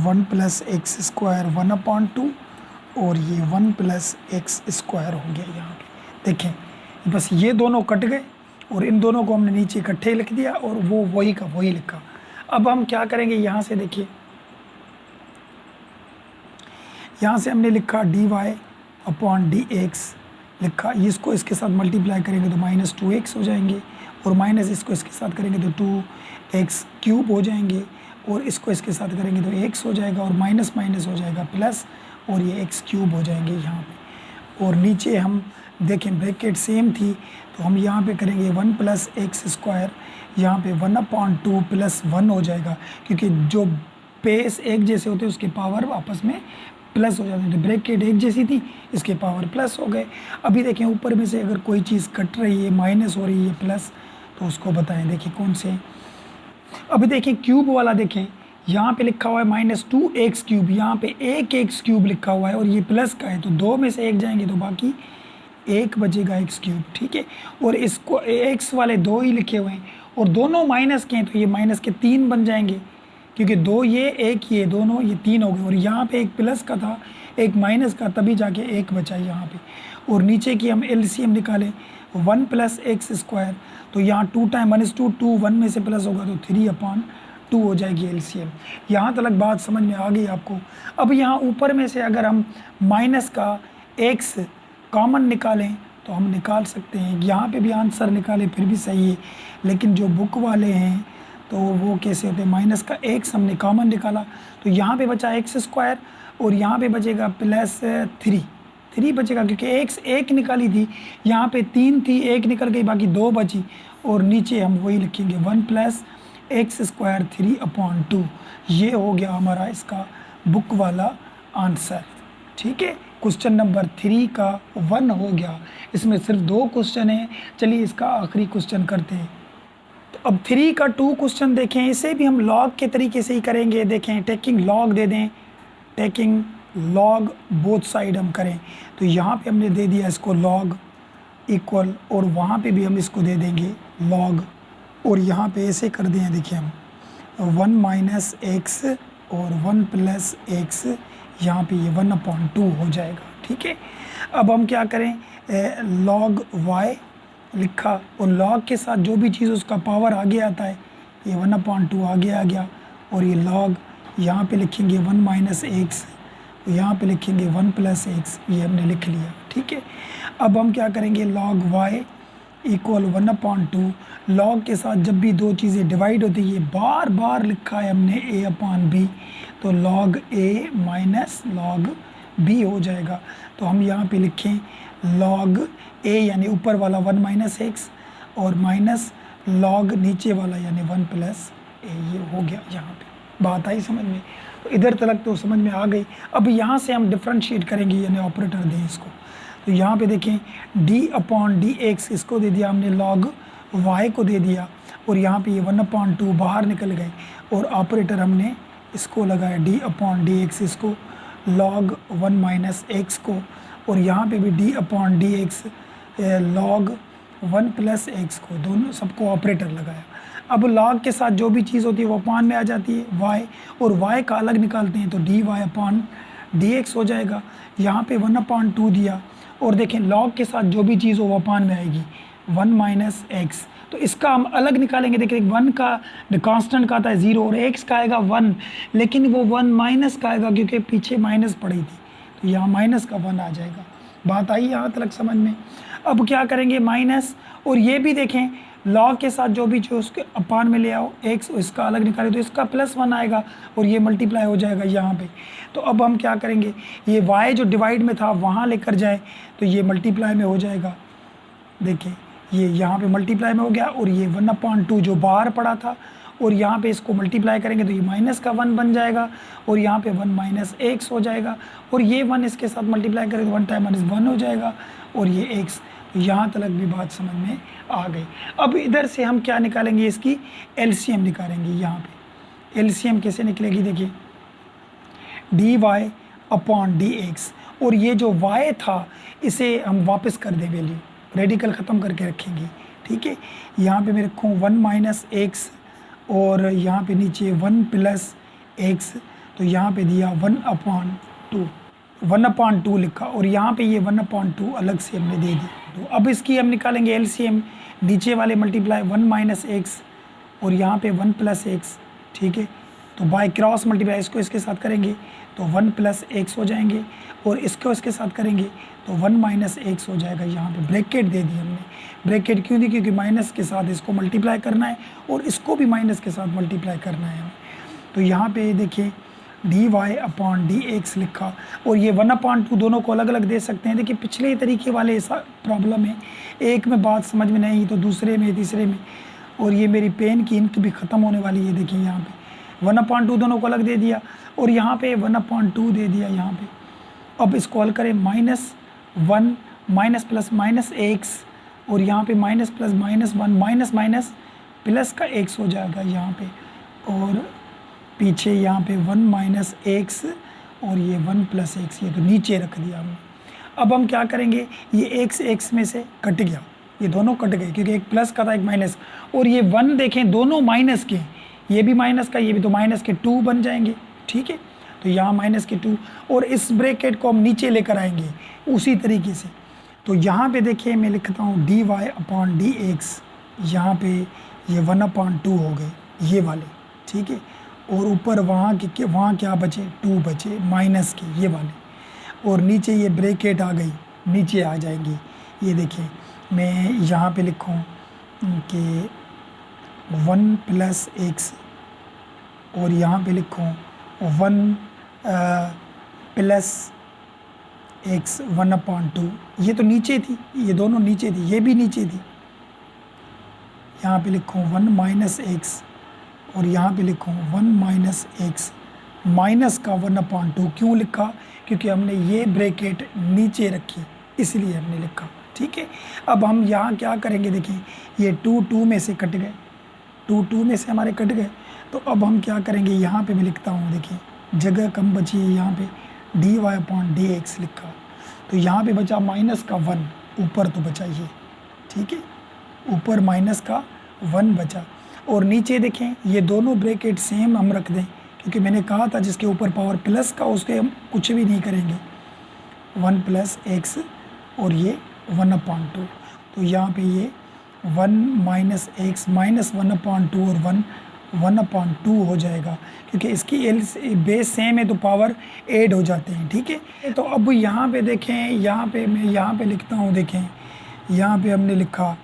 1 प्लस एक्स स्क्वायर 1/2, और ये 1 प्लस एक्स स्क्वायर हो गया यहाँ पे। देखें बस ये दोनों कट गए और इन दोनों को हमने नीचे इकट्ठे लिख दिया और वो वही का वही लिखा। अब हम क्या करेंगे, यहाँ से देखिए यहाँ से हमने लिखा dy अपॉन dx लिखा, इसको इसके साथ मल्टीप्लाई करेंगे तो -2x हो जाएंगे, और माइनस इसको इसके साथ करेंगे तो 2x क्यूब हो जाएंगे, और इसको इसके साथ करेंगे तो x हो जाएगा, और माइनस माइनस हो जाएगा प्लस, और ये x क्यूब हो जाएंगे यहाँ पे। और नीचे हम देखें ब्रैकेट सेम थी तो हम यहाँ पे करेंगे 1 + x², यहाँ पे 1/2 + 1 हो जाएगा, क्योंकि जो बेस एक जैसे होते हैं उसके पावर आपस में प्लस हो जाते हैं, तो ब्रैकेट एक जैसी थी इसके पावर प्लस हो गए। अभी देखें ऊपर में से अगर कोई चीज़ कट रही है, माइनस हो रही है प्लस, तो उसको बताएं, देखिए कौन से। अभी देखें क्यूब वाला, देखें यहाँ पे लिखा हुआ है -2x³, यहाँ पे 1x³ लिखा हुआ है और ये प्लस का है, तो 2 में से 1 जाएंगे तो बाकी 1 बचेगा x³, ठीक है। और इसको x वाले 2 ही लिखे हुए हैं और दोनों माइनस के हैं, तो ये माइनस के 3 बन जाएंगे, क्योंकि 2 ये 1 ये दोनों ये 3 हो गए, और यहाँ पे एक प्लस का था एक माइनस का, तभी जाके 1 बचा यहाँ पे। और नीचे की हम एलसीएम निकालें 1 + x², तो यहाँ 2 टाइम 1 = 2, 1 में से प्लस होगा तो 3/2 हो जाएगी एलसीएम। यहाँ तक बात समझ में आ गई आपको। अब यहाँ ऊपर में से अगर हम माइनस का x कॉमन निकालें तो हम निकाल सकते हैं, यहाँ पे भी आंसर निकालें फिर भी सही है, लेकिन जो बुक वाले हैं तो वो कैसे होते हैं, माइनस का x हमने कॉमन निकाला तो यहाँ पे बचा x² और यहाँ पे बचेगा +3 बचेगा, क्योंकि x 1 निकाली थी, यहाँ पे 3 थी, 1 निकल गई, बाकी 2 बची, और नीचे हम वही लिखेंगे 1 + x² 3/2। ये हो गया हमारा इसका बुक वाला आंसर, ठीक है। क्वेश्चन नंबर 3 का 1 हो गया। इसमें सिर्फ 2 क्वेश्चन हैं, चलिए इसका आखिरी क्वेश्चन करते हैं। तो अब 3 का 2 क्वेश्चन देखें, इसे भी हम लॉग के तरीके से ही करेंगे। देखें टेकिंग लॉग दे दें, टेकिंग लॉग बोथ साइड हम करें, तो यहाँ पे हमने दे दिया इसको लॉग इक्वल, और वहाँ पे भी हम इसको दे देंगे लॉग, और यहाँ पे ऐसे कर दें, देखिए हम 1 - x और 1 + x, यहाँ पे ये 1/2 हो जाएगा, ठीक है। अब हम क्या करें, log y लिखा, और log के साथ जो भी चीज़ उसका पावर आगे आता है, ये 1/2 आगे आ गया, और ये log यहाँ पे लिखेंगे 1 - x, यहाँ पे लिखेंगे 1 + x, ये हमने लिख लिया, ठीक है। अब हम क्या करेंगे, log y = 1/2, log के साथ जब भी 2 चीज़ें डिवाइड होती है, ये बार बार लिखा है हमने a/b, तो log a - log b हो जाएगा। तो हम यहाँ पे लिखें log a यानी ऊपर वाला 1 - x और माइनस log नीचे वाला यानी 1 + a, ये हो गया। यहाँ पे बात आई समझ में, तो इधर तक तो समझ में आ गई। अब यहाँ से हम डिफ्रेंशिएट करेंगे, यानी ऑपरेटर दें इसको, तो यहाँ पे देखें d/dx इसको दे दिया हमने, log y को दे दिया, और यहाँ पे ये 1/2 बाहर निकल गए, और ऑपरेटर हमने इसको लगाया d/dx, इसको log 1 - x को, और यहाँ पे भी d/dx log 1 + x को, दोनों सबको ऑपरेटर लगाया। अब log के साथ जो भी चीज़ होती है वो अपान में आ जाती है y, और y का अलग निकालते हैं तो dy/dx हो जाएगा। यहाँ पे 1/2 दिया, और देखें log के साथ जो भी चीज़ हो वो अपान में आएगी 1 - x, तो इसका हम अलग निकालेंगे। देखिए 1 का कांस्टेंट का आता है 0 और x का आएगा 1, लेकिन वो 1 माइनस का आएगा क्योंकि पीछे माइनस पड़ी थी, तो यहाँ माइनस का 1 आ जाएगा। बात आई यहाँ तक समझ में। अब क्या करेंगे, माइनस, और ये भी देखें log के साथ जो भी चीज़ उसके अपान में ले आओ x, इसका अलग निकाले तो इसका +1 आएगा, और ये मल्टीप्लाई हो जाएगा यहाँ पे। तो अब हम क्या करेंगे, ये y जो डिवाइड में था वहाँ लेकर जाए तो ये मल्टीप्लाई में हो जाएगा। देखिए ये यहाँ पे मल्टीप्लाई में हो गया, और ये 1/2 जो बाहर पड़ा था, और यहाँ पे इसको मल्टीप्लाई करेंगे तो ये माइनस का 1 बन जाएगा, और यहाँ पे 1 - x हो जाएगा, और ये 1 इसके साथ मल्टीप्लाई करेंगे तो 1 टाइम -1 हो जाएगा, और ये x। तो यहाँ तक भी बात समझ में आ गई। अब इधर से हम क्या निकालेंगे, इसकी एलसीएम निकालेंगे। यहाँ पे एलसीएम कैसे निकलेगी, देखिए dy/dx, और ये जो y था इसे हम वापस कर दें वैल्यू, रेडिकल ख़त्म करके रखेंगे, ठीक है। यहाँ पे मैं रखूँ 1 - x, और यहाँ पे नीचे 1 + x, तो यहाँ पे दिया 1/2 लिखा, और यहाँ पे ये 1/2 अलग से हमने दे दी। तो अब इसकी हम निकालेंगे एलसीएम, नीचे वाले मल्टीप्लाई 1 - x, और यहाँ पे 1 + x, ठीक है। तो बाय क्रॉस मल्टीप्लाई इसको इसके साथ करेंगे तो 1 प्लस एक्स हो जाएंगे, और इसको इसके साथ करेंगे तो 1 माइनस एक्स हो जाएगा। यहाँ पे ब्रैकेट दे दी हमने। ब्रैकेट क्यों दी? क्योंकि माइनस के साथ इसको मल्टीप्लाई करना है और इसको भी माइनस के साथ मल्टीप्लाई करना है हमें। तो यहाँ पे देखिए d y upon D x लिखा, और ये 1/2 दोनों को अलग अलग दे सकते हैं। देखिए पिछले तरीके वाले ऐसा प्रॉब्लम है, एक में बात समझ में नहीं तो दूसरे में तीसरे में, और ये मेरी पेन की इंक भी ख़त्म होने वाली है। देखिए यहाँ पे 1/2 दोनों को अलग दे दिया, और यहाँ पे 1/2 दे दिया यहाँ पे। अब इसको हल करें, -1 माइनस प्लस माइनस एक्स, और यहाँ पे minus plus -1 minus minus plus का एक्स हो जाएगा यहाँ पे, और पीछे यहाँ पे 1 माइनस एक्स और ये 1 प्लस एक्स, ये तो नीचे रख दिया हमने। अब हम क्या करेंगे, ये एक्स में से कट गया, ये दोनों कट गए क्योंकि एक प्लस का था एक माइनस, और ये 1 देखें दोनों माइनस के, ये भी माइनस का ये भी, तो माइनस के 2 बन जाएंगे। ठीक है, तो यहाँ माइनस के 2, और इस ब्रैकेट को हम नीचे लेकर आएंगे उसी तरीके से। तो यहाँ पे देखिए मैं लिखता हूँ d y upon D x, यहाँ पे ये 1/2 हो गए ये वाले। ठीक है, और ऊपर वहाँ क्या बचे, 2 बचे माइनस के ये वाले, और नीचे ये ब्रैकेट आ गई, नीचे आ जाएंगी। ये देखिए मैं यहाँ पे लिखूँ कि 1 प्लस एक्स, और यहाँ पे लिखूँ 1 प्लस एक्स 1/2, ये तो नीचे थी, ये दोनों नीचे थी, ये भी नीचे थी। यहाँ पे लिखूँ 1 माइनस एक्स, और यहाँ पे लिखूँ 1 माइनस एक्स, माइनस का 1/2 क्यों लिखा? क्योंकि हमने ये ब्रैकेट नीचे रखी इसलिए हमने लिखा। ठीक है, अब हम यहाँ क्या करेंगे, देखिए ये 2 में से कट गए, 2 में से हमारे कट गए। तो अब हम क्या करेंगे, यहाँ पे मैं लिखता हूँ, देखिए जगह कम बची है, यहाँ पे d y upon D x लिखा, तो यहाँ पे बचा माइनस का 1, ऊपर तो बचा ये। ठीक है, ऊपर माइनस का 1 बचा, और नीचे देखें ये दोनों ब्रैकेट सेम हम रख दें, क्योंकि मैंने कहा था जिसके ऊपर पावर प्लस का उसके हम कुछ भी नहीं करेंगे। 1 प्लस एक्स और ये 1/2, तो यहाँ पे ये 1 माइनस एक्स माइनस 1/2 और 1/2 हो जाएगा, क्योंकि इसकी बेस सेम है तो पावर ऐड हो जाते हैं। ठीक है, तो अब यहाँ पे देखें, यहाँ पे मैं यहाँ पे लिखता हूँ, देखें यहाँ पे हमने लिखा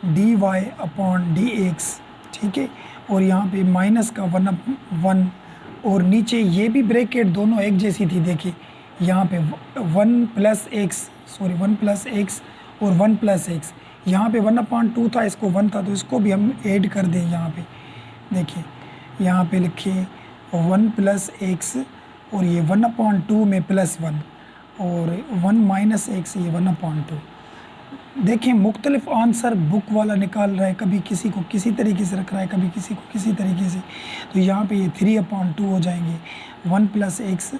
d y upon D x. ठीक है, और यहाँ पे माइनस का 1, और नीचे ये भी ब्रैकेट दोनों एक जैसी थी। देखिए यहाँ पे 1 प्लस एक्स और 1 प्लस एक्स, यहाँ पे 1/2 था, इसको 1 था, तो इसको भी हम ऐड कर दें। यहाँ पे देखिए, यहाँ पे लिखिए 1 प्लस एक्स, और ये 1/2 में +1, और 1 माइनस एक्स, ये 1/2। देखें मुख्तलिफ आंसर बुक वाला निकाल रहा है, कभी किसी को किसी तरीके से रख रहा है, कभी किसी को किसी तरीके से। तो यहाँ पे ये 3/2 हो जाएंगे, 1 प्लस एक्स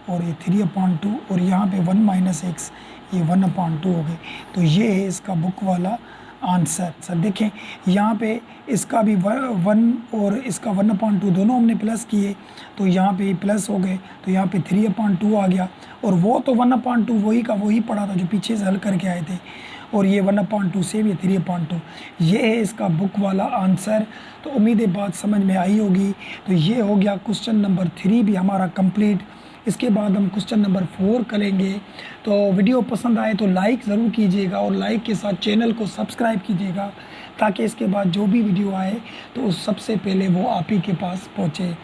और ये 3/2, और यहाँ पे 1 माइनस एक्स, ये 1/2 हो गए। तो ये है इसका बुक वाला आंसर। सर देखें यहाँ पे इसका भी 1 और इसका 1/2 दोनों हमने प्लस किए, तो यहाँ पे प्लस हो गए, तो यहाँ पे 3/2 आ गया, और वो तो 1/2 वही का वही पड़ा था जो पीछे से हल करके आए थे, और ये 1/2 से भी 3/2। ये है इसका बुक वाला आंसर। तो उम्मीद है बात समझ में आई होगी। तो ये हो गया क्वेश्चन नंबर 3 भी हमारा कंप्लीट। इसके बाद हम क्वेश्चन नंबर 4 करेंगे। तो वीडियो पसंद आए तो लाइक ज़रूर कीजिएगा, और लाइक के साथ चैनल को सब्सक्राइब कीजिएगा, ताकि इसके बाद जो भी वीडियो आए तो सबसे पहले वो आप ही के पास पहुँचे।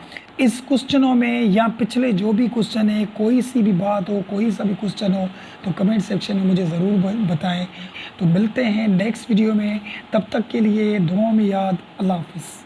इस क्वेश्चनों में या पिछले जो भी क्वेश्चन है, कोई सी भी बात हो, कोई सा भी क्वेश्चन हो, तो कमेंट सेक्शन में मुझे ज़रूर बताएं। तो मिलते हैं नेक्स्ट वीडियो में, तब तक के लिए दुआ में याद। अल्लाह हाफ़िज़।